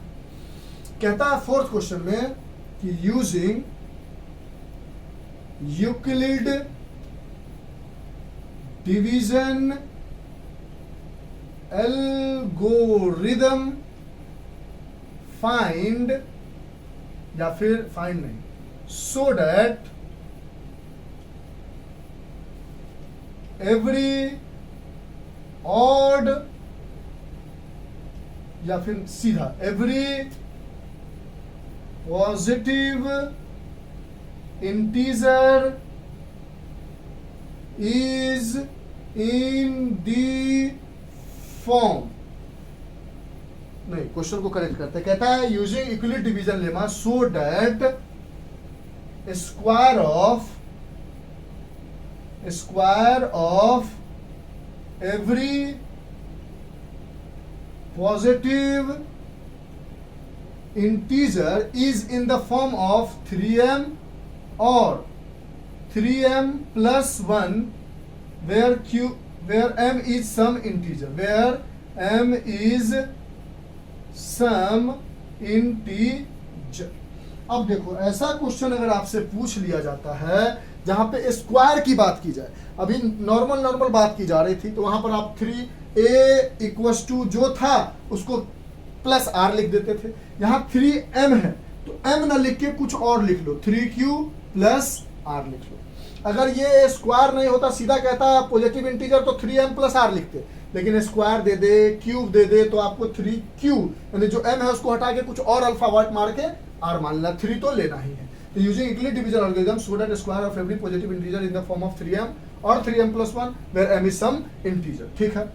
कहता है 4th क्वेश्चन में कि using Euclid division algorithm find, या फिर फाइंड नहीं, सो दैट एवरी ऑड, या फिर सीधा every positive integer is in the form, नहीं क्वेश्चन को करेक्ट करते, कहता है using equilibrium division lemma so that square of every positive integer is in the form of 3m और 3m plus 1 where m is some integer, where m is some integer। अब देखो ऐसा question अगर आपसे पूछ लिया जाता है जहां पे स्क्वायर की बात की जाए, अभी नॉर्मल बात की जा रही थी, तो वहां पर आप 3a इक्वस टू जो था उसको प्लस r लिख देते थे, यहाँ 3m है तो m ना लिख के कुछ और लिख लो, 3q प्लस r लिख लो। अगर ये स्क्वायर नहीं होता, सीधा कहता पॉजिटिव इंटीजर तो 3m प्लस r लिखते, लेकिन स्क्वायर दे दे, क्यूब दे दे, तो आपको 3q यानी जो m है उसको हटा के कुछ और अल्फाबेट मार के r मान लेना, 3 तो लेना ही है। तो using Euclid division algorithm so that square of every positive integer in the form of 3m और 3m plus 1 where m is some integer. ठीक है,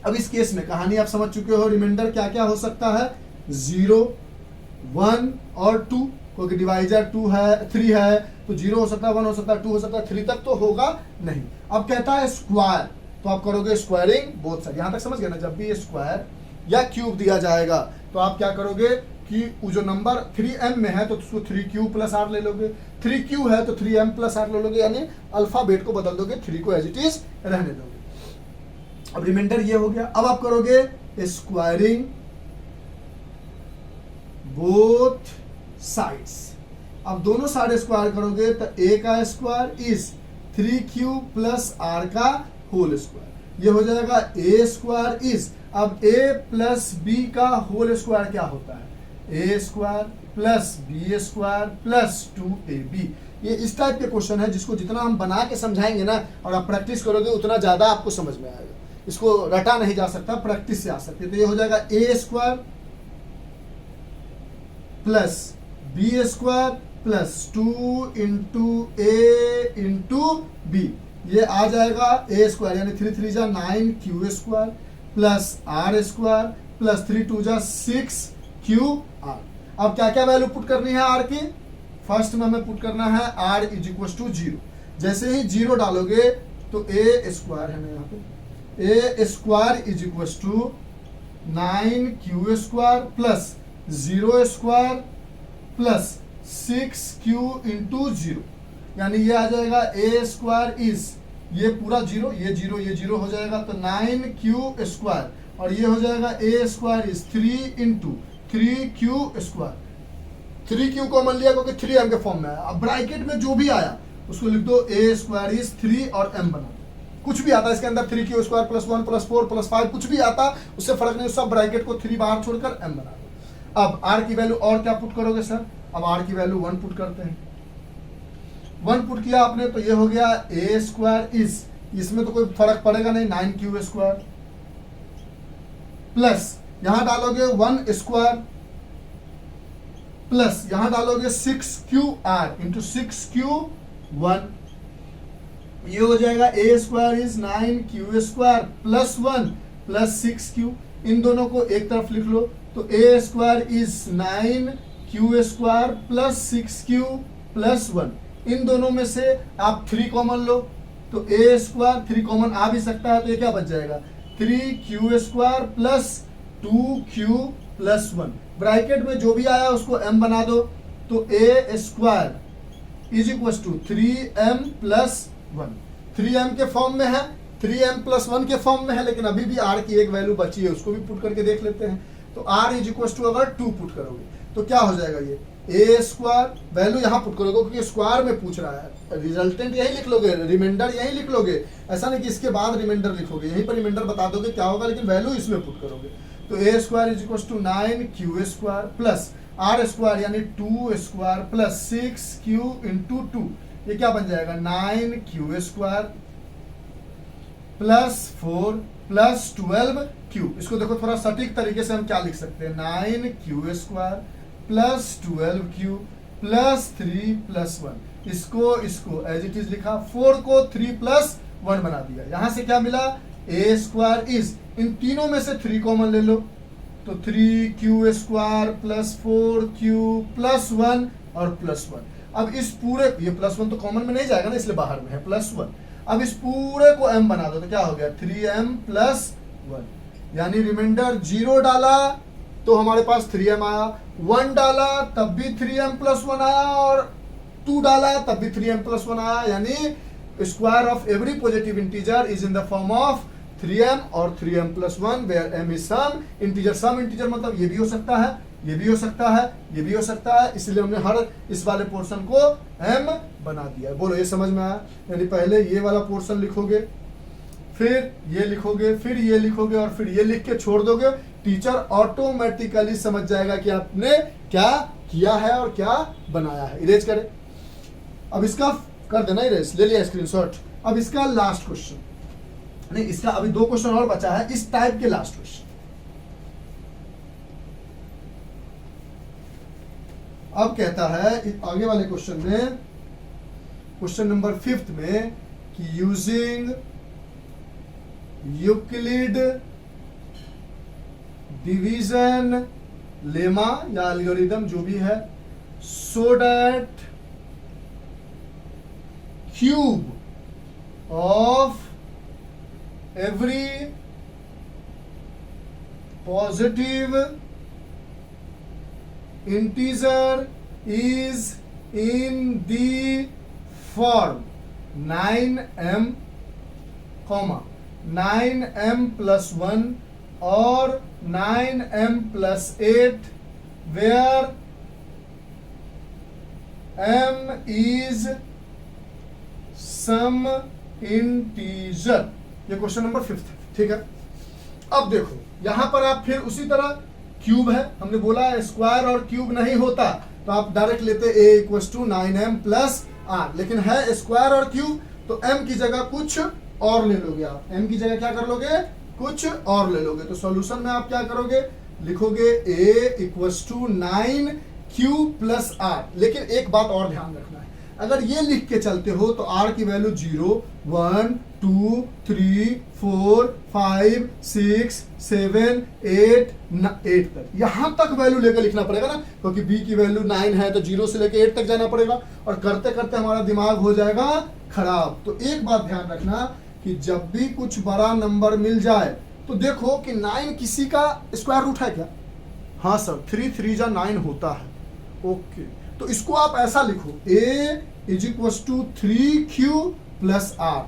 अब इस केस में कहानी आप समझ चुके हो, रिमाइंडर क्या क्या हो सकता है, 0, 1 और 2, क्योंकि डिवाइजर 3 है तो 0 हो सकता है, 1 हो सकता है, 2 हो सकता है, 3 तक तो होगा नहीं। अब कहता है स्क्वायर, तो आप करोगे स्क्वायरिंग बोथ साइड। यहां तक समझ गए ना, जब भी स्क्वायर या क्यूब दिया जाएगा तो आप क्या करोगे कि वो जो नंबर 3m में है तो उसको 3q प्लस r ले लोगे, 3q है तो 3m प्लस r ले लोगे, यानी अल्फाबेट को बदल दोगे, 3 को एज इट इज रहने दोगे। अब रिमाइंडर ये हो गया। अब आप करोगे स्क्वायरिंग बोथ साइड्स। अब दोनों साइड स्क्वायर करोगे तो a का square is 3q plus r का होल स्क्वायर, ये हो जाएगा a स्क्वायर इज, अब a प्लस b का होल स्क्वायर क्या होता है, a square plus b square plus 2ab। ये इस टाइप के क्वेश्चन है जिसको जितना हम बना के समझाएंगे ना और आप प्रैक्टिस करोगे उतना ज्यादा आपको समझ में आएगा, इसको रटा नहीं जा सकता, प्रैक्टिस से आ सकती है। तो ये हो जाएगा a square plus b square plus 2 into a into b, ये आ जाएगा a स्क्वायर यानी 3 3 जा 9 q square plus r square plus 3 2 जा 6 q r। अब क्या क्या वैल्यू पुट करनी है r की, फर्स्ट में हमें पुट करना है r इज इक्वल टू 0। जैसे ही 0 डालोगे तो a स्क्वायर है ना, यहाँ पे a square is equal to 9q square plus 0 square plus 6q into 0, यानी ये आ जाएगा a स्क्वायर इज, ये पूरा 0, ये 0 ये 0 हो जाएगा तो 9q स्क्वायर, और ये हो जाएगा a square is 3 into 3q square. 3q को मान लिया क्योंकि 3m के फॉर्म में है। अब ब्रैकेट में जो भी आया उसको लिख दो a स्क्वायर इज 3 और m बना दो, कुछ भी आता है इसके अंदर 3q square plus 1 plus 4 plus 5 कुछ भी आता, उससे फर्क नहीं, सब ब्रैकेट को 3 बाहर छोड़कर m बना दो। अब r की वैल्यू और क्या पुट करोगे सर, अब r की वैल्यू 1 पुट करते हैं। 1 पुट किया आपने तो ये हो गया a स्क्वायर इज, इसमें तो कोई फर्क पड़ेगा नहीं, 9q स्क्वायर प्लस यहां डालोगे 1 स्क्वायर प्लस यहां डालोगे 6qr इंटू 6q1, ये हो जाएगा a square is 9q square plus 1 plus 6q। इन दोनों को एक तरफ लिख लो तो a square is 9q square plus 6q plus 1। इन दोनों में से आप 3 कॉमन लो तो a स्क्वायर 3 कॉमन आ भी सकता है, तो ये क्या बच जाएगा 3q square plus 2q plus 1। Bracket में जो भी आया उसको m बना दो तो a square is equal to 3m plus 1। 3m के फॉर्म में है, 3m प्लस 1 के फॉर्म में है, लेकिन अभी भी r की एक वैल्यू बची है, उसको भी पुट करके देख लेते हैं। तो r इज इक्वल टू अगर 2 पुट करोगे तो क्या हो जाएगा, ये a स्क्वायर वैल्यू यहाँ पुट करोगे क्योंकि स्क्वायर में पूछ रहा है, रिजल्टेंट यही लिख लोगे, रिमाइंडर यही लिख लोगे, ऐसा नहीं कि इसके बाद रिमाइंडर लिखोगे, यहीं पर रिमाइंडर बता दोगे क्या होगा, लेकिन वैल्यू इसमें पुट करोगे। तो a square is equal to 9q square plus r square यानी 2 स्क्वायर प्लस 6q इंटू 2, ये क्या बन जाएगा 9q square plus 4 plus 12q। इसको देखो थोड़ा सटीक तरीके से हम क्या लिख सकते हैं, 9q square plus 12q plus 3 plus 1। इसको एज इट इज लिखा, 4 को 3 प्लस 1 बना दिया। यहां से क्या मिला, a स्क्वायर इज, इन तीनों में से 3 कॉमन ले लो तो 3q square plus 4q plus 1 और प्लस 1। अब इस पूरे, ये प्लस 1 तो कॉमन में नहीं जाएगा ना इसलिए बाहर में है प्लस 1। अब इस पूरे को m बना दो तो क्या हो गया 3m प्लस 1, यानी रिमाइंडर 0 डाला तो हमारे पास 3m आया, 1 डाला तब भी 3m प्लस 1 आया, और 2 डाला तब भी 3m प्लस 1 आया, यानी square of every positive integer is in the form of 3m और 3m plus 1 where m is some integer. Some integer मतलब ये भी हो सकता है, ये भी हो सकता है, ये भी हो सकता है, इसलिए हमने हर इस वाले पोर्शन को m बना दिया है। बोलो ये समझ में आया, यानी पहले ये वाला पोर्शन लिखोगे, फिर ये लिखोगे, फिर ये लिखोगे, और फिर ये लिख के छोड़ दोगे, टीचर ऑटोमेटिकली समझ जाएगा कि आपने क्या किया है और क्या बनाया है। इरेज करें, अब इसका कर देना इरेज, ले लिया स्क्रीनशॉट। अब इसका लास्ट क्वेश्चन, नहीं इसका अभी 2 क्वेश्चन और बचा है इस टाइप के लास्ट क्वेश्चन। अब कहता है आगे वाले क्वेश्चन में, क्वेश्चन नंबर 5 में कि यूजिंग यूक्लिड डिवीजन लेमा या एल्गोरिदम जो भी है, so that cube of every positive integer is in the form 9m, 9m plus 1 or 9m plus 8 where m is some integer। ये क्वेश्चन नंबर 5 है, ठीक है। अब देखो यहां पर आप फिर उसी तरह, क्यूब है, हमने बोला स्क्वायर और क्यूब नहीं होता तो आप डायरेक्ट लेते a equals to 9m plus r, लेकिन है स्क्वायर और क्यूब तो m की जगह कुछ और ले लोगे आप, m की जगह क्या कर लोगे, कुछ और ले लोगे। तो सॉल्यूशन में आप क्या करोगे, लिखोगे a equals to 9q plus r। लेकिन एक बात और ध्यान रखना है, अगर ये लिख के चलते हो तो r की वैल्यू 0 1 2 3 4 5 6 7 8 8 तक, यहां तक वैल्यू लेकर लिखना पड़ेगा ना, क्योंकि b की वैल्यू 9 है तो 0 से लेकर 8 तक जाना पड़ेगा और करते करते हमारा दिमाग हो जाएगा खराब। तो एक बात ध्यान रखना कि जब भी कुछ बड़ा नंबर मिल जाए तो देखो कि 9 किसी का स्क्वायर रूट है क्या, हाँ सर 3 3 जा 9 होता है, ओके। तो इसको आप ऐसा लिखो a is equal to 3q plus r।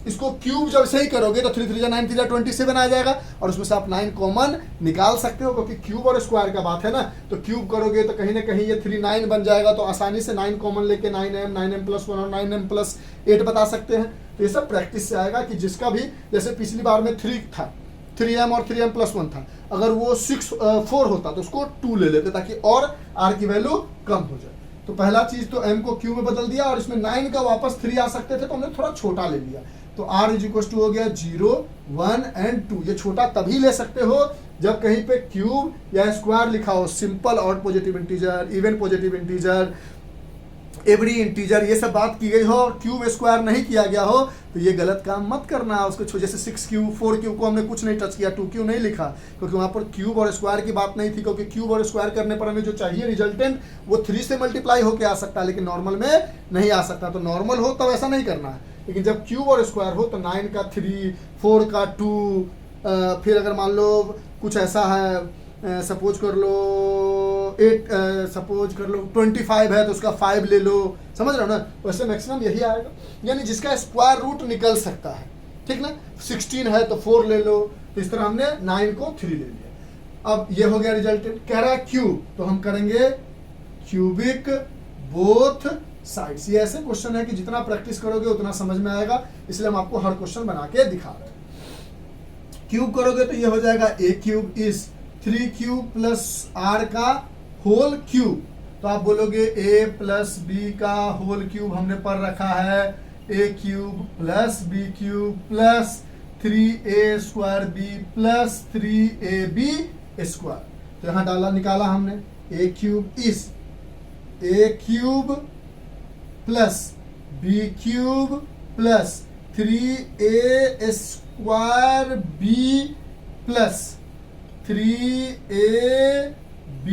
इसको क्यूब जब सही करोगे तो 3 3 जा 9 3 जा 27 आ जाएगा और उसमें से आप 9 कॉमन निकाल सकते हो, क्योंकि क्यूब और स्क्वायर का बात है ना। तो क्यूब करोगे तो कहीं ना कहीं ये 3 9 बन जाएगा, तो आसानी से 9 कॉमन लेके 9m प्लस 1 और 9m प्लस 8 बता सकते हैं। तो ये सब प्रैक्टिस से आएगा कि जिसका भी, जैसे पिछली बार में 3 था, 3m और 3m प्लस 1 था, अगर वो 4 होता तो उसको 2 ले लेते ताकि और r की वैल्यू कम हो जाए। तो पहला चीज तो m को q में बदल दिया और इसमें 9 का वापस 3 आ सकते थे तो हमने थोड़ा छोटा ले लिया। तो r इज इक्वल टू हो गया 0 1 एंड 2। ये छोटा तभी ले सकते हो जब कहीं पे क्यूब या स्क्वायर लिखा हो, simple odd positive integer, even positive integer, every integer, ये सब बात की गई हो और क्यूब स्क्वायर नहीं किया गया हो तो ये गलत काम मत करना। उसको जैसे 6q 4q को हमने कुछ नहीं टच किया, 2q नहीं लिखा, क्योंकि वहां पर क्यूब और स्क्वायर की बात नहीं थी, क्योंकि क्यूब और स्क्वायर करने पर हमें जो चाहिए रिजल्टेंट वो 3 से मल्टीप्लाई होकर आ सकता है, लेकिन नॉर्मल में नहीं आ सकता। तो नॉर्मल हो तो ऐसा नहीं करना है, लेकिन जब क्यूब और स्क्वायर हो तो 9 का 3 4 का 2, फिर अगर मान लो कुछ ऐसा है, सपोज कर लो 8, सपोज कर लो 25 है तो उसका 5 ले लो, समझ रहे हो ना। वैसे मैक्सिमम यही आएगा, यानी जिसका स्क्वायर रूट निकल सकता है, ठीक ना। 16 है तो 4 ले लो, तो इस तरह हमने 9 को 3 ले लिया। अब ये हो गया रिजल्टेंट। कह रहा है क्यूब, तो हम करेंगे क्यूबिक बोथ साइड्स। ये ऐसे क्वेश्चन है कि जितना प्रैक्टिस करोगे उतना समझ में आएगा, इसलिए हम आपको हर क्वेश्चन बना के दिखा रहे हैं। क्यूब करोगे तो ये हो जाएगा a cube is 3q plus r का होल क्यूब। तो आप बोलोगे a प्लस b का होल क्यूब हमने पढ़ रखा है a cube plus b cube plus 3a square b plus 3ab square. तो यहां डाला, निकाला हमने a cube is a cube plus b cube plus 3a square b plus 3ab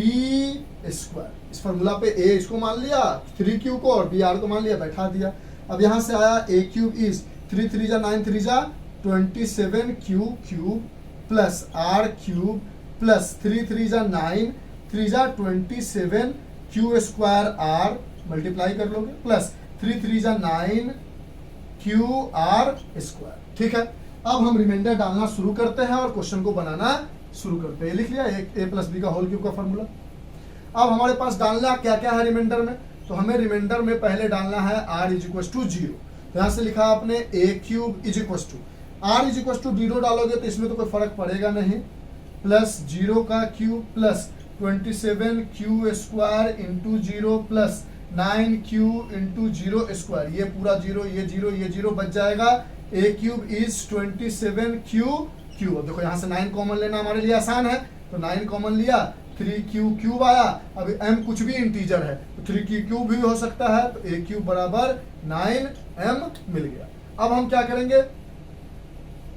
square. इस फॉर्मूला पे a इसको मान लिया, 3q को और b r को मान लिया, बैठा दिया। अब यहां से आया a क्यूब इज 3 3 जा 9 3 जा 27q cube plus r cube plus 3 3 जा 9 3 जा 27 q स्क्वायर r मल्टीप्लाई कर लोगे प्लस 3 3 जा 9 q r स्क्वायर। ठीक है, अब हम रिमाइंडर डालना शुरू करते हैं और क्वेश्चन को बनाना शुरू करते हैं। लिख लिया a प्लस बी का होल क्यूब का फॉर्मूला। अब हमारे पास डालना क्या क्या है रिमाइंडर में, तो हमें रिमाइंडर में पहले डालना है r इज इक्वल टू 0। यहां से लिखा आपने a cube is equal to r is equal to 0 डालोगे तो इसमें तो कोई फर्क पड़ेगा नहीं, प्लस 0 का cube plus 27 Q square into 0 plus 9 Q into 0 square, ये पूरा 0, ये 0, ये 0 बच जाएगा। A cube is 27 Q cube. अब देखो यहाँ से 9 कॉमन लेना हमारे लिए आसान है, तो 9 कॉमन लिया, 3 क्यू क्यूब आया। अब m कुछ भी इंटीजर है तो 3 क्यू क्यूब भी हो सकता है, तो ए क्यूब बराबर 9m मिल गया। अब हम क्या करेंगे,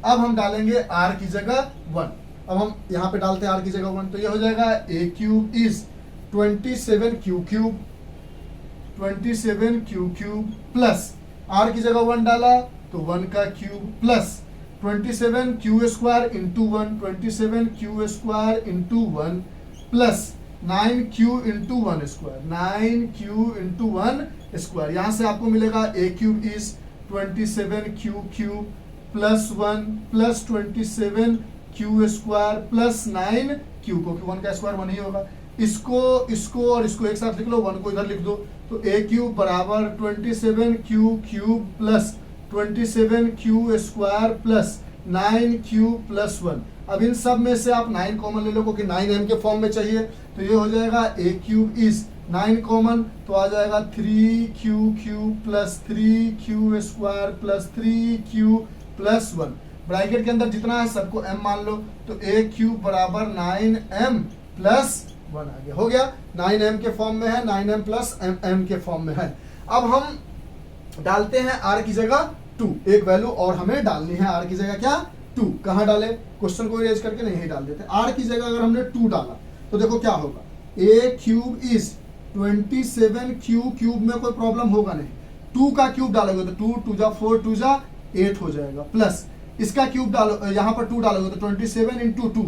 अब हम डालेंगे r की जगह 1। अब हम यहाँ पे डालते हैं r की जगह 1, तो ये हो जाएगा A cube is 27 Q cube, 27 Q cube plus r की जगह 1 डाला तो 1 का cube plus 27 Q square into 1, 27 Q square into 1 plus 9 Q into 1 square, 9 Q into 1 square. यहाँ से आपको मिलेगा A cube is 27 Q cube plus 1 plus 27 Q square plus 9 Q, क्योंकि 1 का स्क्वायर 1 ही होगा। इसको और इसको एक साथ लिख लो, 1 को इधर लिख दो, तो ए क्यूब बराबर 27 Q cube plus 27 Q square plus 9 Q plus 1। अब इन सब में से आप 9 कॉमन ले लो, क्योंकि 9m के फॉर्म में चाहिए, तो ये हो जाएगा ए क्यूब इज 9 कॉमन, तो आ जाएगा 3 Q cube plus 3 Q square plus 3 Q plus 1। Bracket के अंदर जितना है सबको m मान लो, तो ए क्यूब बराबर 9m प्लस 1 आ गया। हो गया, 9m के फॉर्म में है, 9m प्लस m के फॉर्म में है। अब हम डालते हैं r की जगह 2, एक वैल्यू और हमें डालनी है, r की जगह क्या 2। कहाँ डाले, क्वेश्चन को इरेज करके नहीं डाल देते। r की जगह अगर हमने 2 डाला तो देखो क्या होगा, ए क्यूब इज 27 क्यू क्यूब में कोई प्रॉब्लम होगा नहीं, 2 का क्यूब डालोगे तो 2 2 जा 4 2 जा 8 हो जाएगा, प्लस इसका क्यूब डालो, यहाँ पर 2 डालोगे तो 27 इंटू 2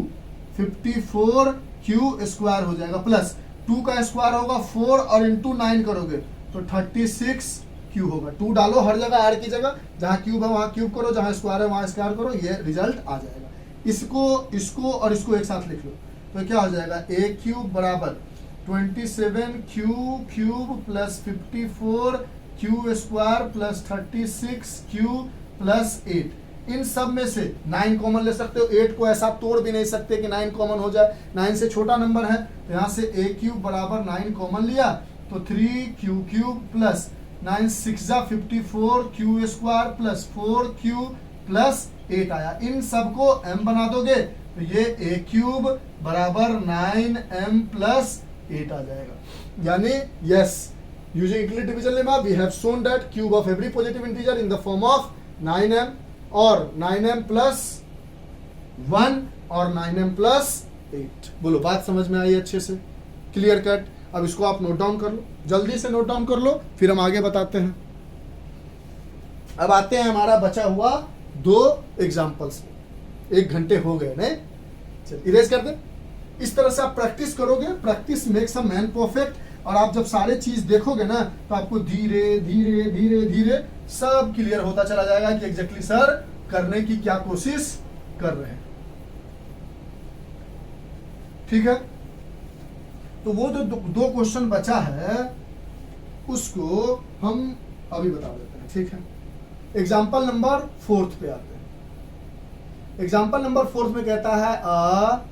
54 क्यू स्क्वायर हो जाएगा, प्लस 2 का स्क्वायर होगा 4 और इंटू 9 करोगे तो 36 क्यू होगा। 2 डालो हर जगह r की जगह, जहाँ क्यूब है वहाँ क्यूब करो, जहाँ स्क्वायर है वहाँ स्क्वायर करो, ये रिजल्ट आ जाएगा। इसको और इसको एक साथ लिख लो, तो क्या हो जाएगा, ए क्यूब बराबर 27 Q cube plus 54 Q square plus 36 Q plus 8। इन सब में से 9 कॉमन ले सकते हो, 8 को ऐसा तोड़ भी नहीं सकते कि 9 कॉमन हो जाए, 9 से छोटा नंबर है, तो यहाँ से ए क्यूब बराबर 9 कॉमन लिया तो 3 क्यू क्यूब प्लस 9 6 जा 54 Q square plus 4 Q plus 8 आया। इन सबको m बना दोगे तो ये ए क्यूब बराबर 9m प्लस 8 आ जाएगा। यानी yes, using Euclid division lemma we have shown that cube of every positive integer in the form of 9m और 9m प्लस 1 और 9m प्लस 8। बोलो बात समझ में आई अच्छे से, क्लियर कट। अब इसको आप नोट डाउन कर लो, जल्दी से नोट डाउन कर लो, फिर हम आगे बताते हैं। अब आते हैं हमारा बचा हुआ 2 एग्जाम्पल्स में, 1 घंटे हो गए नहीं, चल इरेज कर दे। इस तरह से आप प्रैक्टिस करोगे, practice makes a man perfect. और आप जब सारे चीज देखोगे ना तो आपको धीरे धीरे धीरे धीरे सब क्लियर होता चला जाएगा कि एग्जैक्टली सर करने की क्या कोशिश कर रहे हैं। ठीक है, तो वो जो 2 क्वेश्चन बचा है उसको हम अभी बता देते हैं। ठीक है, एग्जाम्पल नंबर 4 पे आते हैं। एग्जाम्पल नंबर 4 में कहता है अ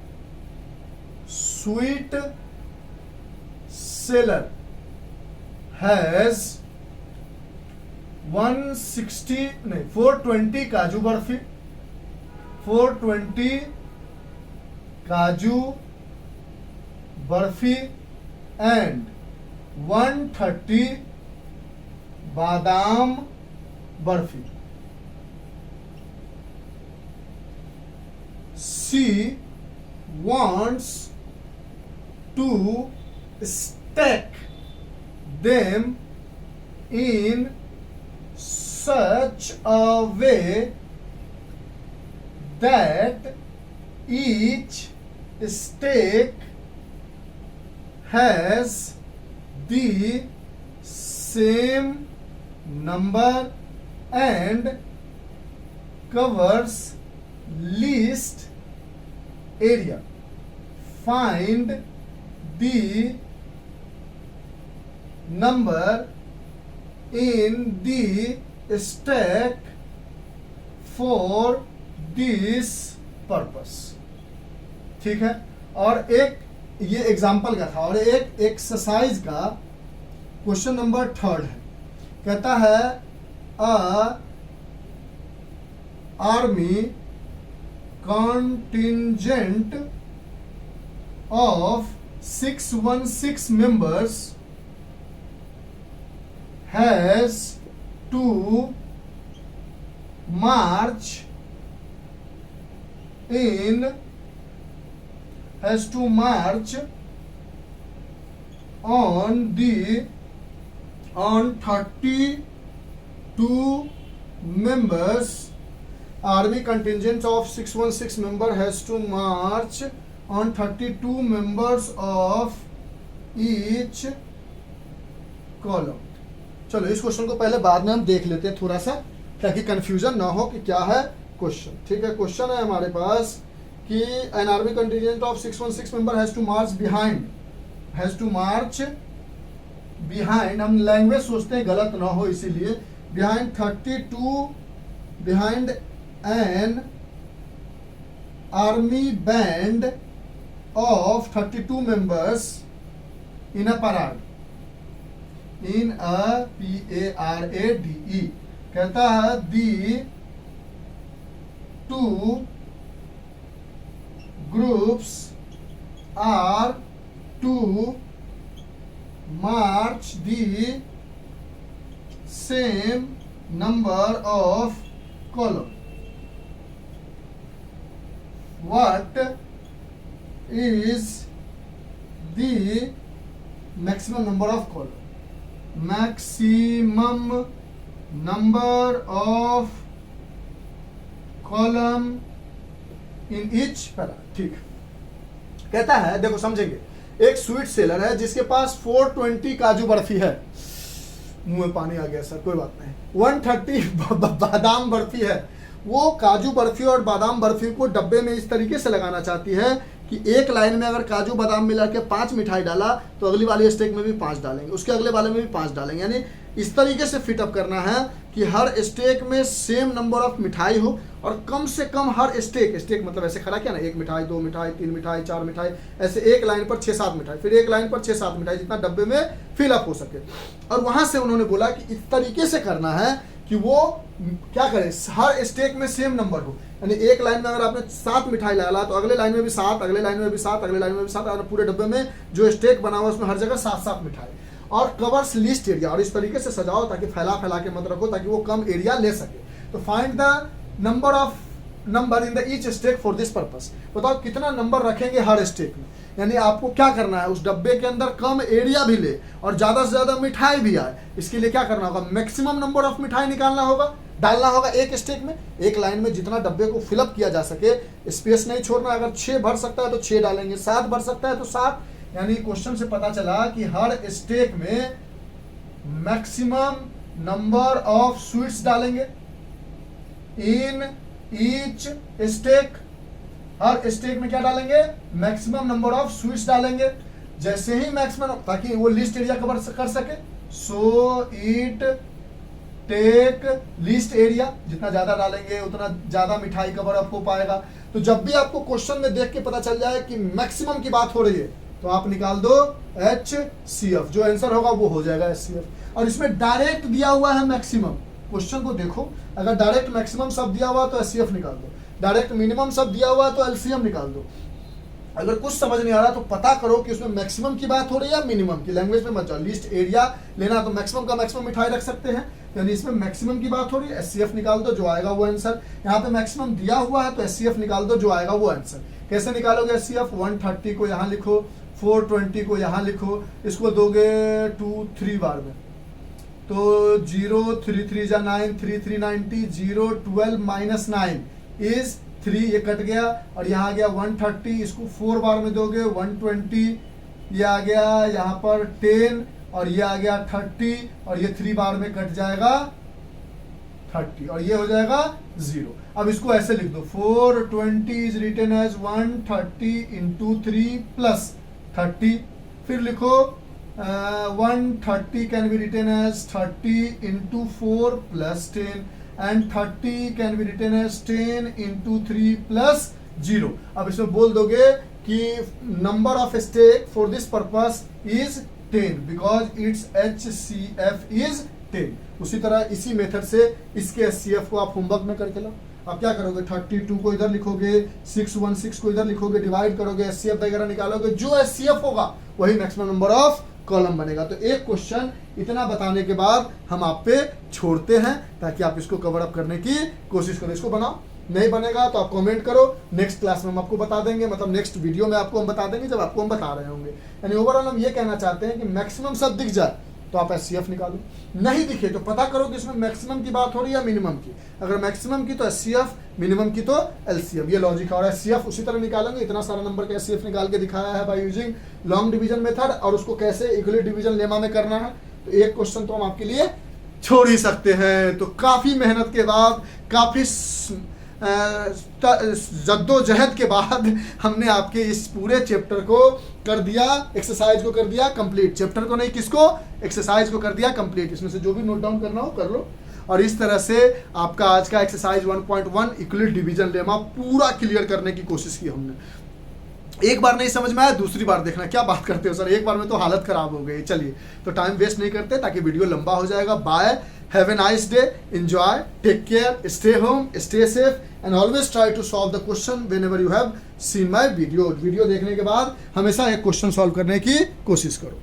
स्वीट सेलर हैज 420 काजू बर्फी, 420 काजू बर्फी एंड 130 बादाम barfi. She wants to stack them in such a way that each stack has the same number and covers least area. Find the number in the stack for this purpose. ठीक है। और एक ये example का था, और एक एक्सरसाइज का क्वेश्चन नंबर 3 है। कहता है army contingent of 616 members has to march on 32 members. Army contingent of 616 member has to march on 32 members of each column. चलो इस क्वेश्चन को पहले बाद में हम देख लेते हैं थोड़ा सा, ताकि कंफ्यूजन ना हो कि क्या है क्वेश्चन। ठीक है, क्वेश्चन है हमारे पास कि an army contingent of 616 member has to march behind, हम लैंग्वेज सोचते हैं गलत ना हो इसीलिए, behind an army band of 32 members in a parade, in a PARADE. कहता है the two groups are to march the same number of column. What is the maximum number of column? Maximum number of column in each para. ठीक, कहता है देखो समझेंगे, एक sweet seller है जिसके पास 420 काजू बर्फी है, मुंह में पानी आ गया सर, कोई बात नहीं, 130 बादाम बर्फी है। वो काजू बर्फी और बादाम बर्फी को डब्बे में इस तरीके से लगाना चाहती है कि एक लाइन में अगर काजू बादाम मिला के 5 मिठाई डाला तो अगली वाली स्टेक में भी 5 डालेंगे, उसके अगले वाले में भी 5 डालेंगे, यानी इस तरीके से फिटअप करना है कि हर स्टेक में सेम नंबर ऑफ मिठाई हो, और कम से कम हर स्टेक मतलब ऐसे खड़ा किया ना, 1 मिठाई 2 मिठाई 3 मिठाई 4 मिठाई, ऐसे एक लाइन पर 6-7 मिठाई, फिर एक लाइन पर 6-7 मिठाई, जितना डब्बे में फिलअप हो सके। और वहां से उन्होंने बोला कि इस तरीके से करना है कि वो क्या करे, हर स्टेक में सेम नंबर हो, यानी एक लाइन में अगर आपने 7 मिठाई डाला तो अगले लाइन में भी 7, अगले लाइन में भी 7, अगले लाइन में भी 7, और पूरे डब्बे में जो स्टेक बना हुआ उसमें हर जगह 7-7 मिठाई, और कवर्स लिस्ट एरिया, और इस तरीके से सजाओ ताकि फैला के मत रखो ताकि वो कम एरिया ले सके। तो find the number in the each stack for this purpose. बताओ कितना नंबर रखेंगे हर स्टेक में, यानी आपको क्या करना है, उस डब्बे के अंदर कम एरिया भी ले और ज्यादा से ज्यादा मिठाई भी आए। इसके लिए क्या करना होगा, मैक्सिमम नंबर ऑफ मिठाई निकालना होगा, डालना होगा एक स्टेक में, एक लाइन में जितना डब्बे को फिलअप किया जा सके, स्पेस नहीं छोड़ना। अगर 6 भर सकता है तो 6 डालेंगे, 7 भर सकता है तो 7, यानी क्वेश्चन से पता चला कि हर स्टेक में मैक्सिमम नंबर ऑफ स्वीट्स डालेंगे इन ईच स्टेक, हर स्टेक में क्या डालेंगे, मैक्सिमम नंबर ऑफ स्वीट्स डालेंगे। जैसे ही मैक्सिमम, ताकि वो लिस्ट एरिया कवर कर सके, so it take least area, जितना ज्यादा डालेंगे उतना ज्यादा मिठाई कवर अप हो पाएगा। तो जब भी आपको क्वेश्चन में देख के पता चल जाए कि मैक्सिमम की बात हो रही है तो आप निकाल दो HCF, जो आंसर होगा वो हो जाएगा HCF। और इसमें डायरेक्ट दिया हुआ है मैक्सिमम, क्वेश्चन को देखो, अगर डायरेक्ट मैक्सिमम सब दिया हुआ तो HCF निकाल दो, डायरेक्ट मिनिमम सब दिया हुआ तो LCM निकाल दो। अगर कुछ समझ नहीं आ रहा तो पता करो कि उसमें मैक्सिमम की बात हो रही है या मिनिमम की, लैंग्वेज में मत जाओ। लिस्ट एरिया लेना तो मैक्सिमम का मैक्सिमम मिठाई रख सकते हैं, यानी इसमें मैक्सिमम की बात हो रही है, HCF निकाल दो, जो आएगा वो आंसर। यहाँ पे मैक्सिमम दिया हुआ है तो HCF निकाल दो, जो आएगा वो आंसर। कैसे निकालोगे HCF, 130 को यहाँ लिखो, 420 को यहाँ लिखो, इसको दोगे 2-3 बार में, तो 0 3 3 जा 9, 3 3 90, 0 12 माइनस 9 इज 3, ये कट गया, और यहाँ आ गया 130, इसको 4 बार में दोगे 120, ये आ गया यहाँ पर 10, और ये आ गया 30, और ये 3 बार में कट जाएगा 30, और ये हो जाएगा 0। अब इसको ऐसे लिख दो, 420 is written as 130 into 3 plus 30, फिर लिखो 130 can be written as 30 into 4 plus 10, and 30 can be written as 10 into 3 plus 0। अब इसमें बोल दोगे कि number of stack for this purpose is 10 because it's HCF is 10। उसी तरह इसी मेथड से इसके HCF को आप होमवर्क में करके लो। आप क्या करोगे, 32 को इधर लिखोगे, 616 को इधर लिखोगे, डिवाइड करोगे, HCF वगैरह निकालोगे, जो HCF होगा वही मैक्सिमम नंबर ऑफ कॉलम बनेगा। तो एक क्वेश्चन इतना बताने के बाद हम आप पे छोड़ते हैं ताकि आप इसको कवर अप करने की कोशिश करो। इसको बनाओ, नहीं बनेगा तो आप कमेंट करो, नेक्स्ट क्लास में हम आपको बता देंगे, मतलब नेक्स्ट वीडियो में आपको हम बता देंगे जब आपको हम बता रहे होंगे। यानी ओवरऑल हम ये कहना चाहते हैं कि मैक्सिमम सब दिख जाए तो आप HCF निकालो, नहीं दिखे तो पता करो कि इसमें मैक्सिमम की बात हो रही है या मिनिमम की। अगर मैक्सिमम की तो HCF, मिनिमम की तो LCM, ये लॉजिक है। और HCF उसी तरह निकालेंगे, इतना सारा नंबर का HCF निकाल के दिखाया है bye using long division method, और उसको कैसे इक्वली डिवीजन लेमा में करना है। तो एक क्वेश्चन तो हम आपके लिए छोड़ ही सकते हैं। तो काफी मेहनत के बाद, काफी जद्दोजहद के बाद हमने आपके इस पूरे चैप्टर को कर दिया, एक्सरसाइज को कर दिया कंप्लीट। चैप्टर को नहीं, किसको, एक्सरसाइज को कर दिया कंप्लीट। इसमें से जो भी नोट डाउन करना हो कर लो। और इस तरह से आपका आज का एक्सरसाइज 1.1 इक्वली डिवीजन लेमा पूरा क्लियर करने की कोशिश की हमने। एक बार नहीं समझ में आया, दूसरी बार देखना। क्या बात करते हो सर, एक बार में तो हालत खराब हो गई। चलिए, तो टाइम वेस्ट नहीं करते ताकि वीडियो लंबा हो जाएगा। Bye, have a nice day, enjoy, take care, stay home, stay safe and always try to solve the question whenever you have seen my video. Video देखने के बाद हमेशा एक क्वेश्चन सॉल्व करने की कोशिश करो।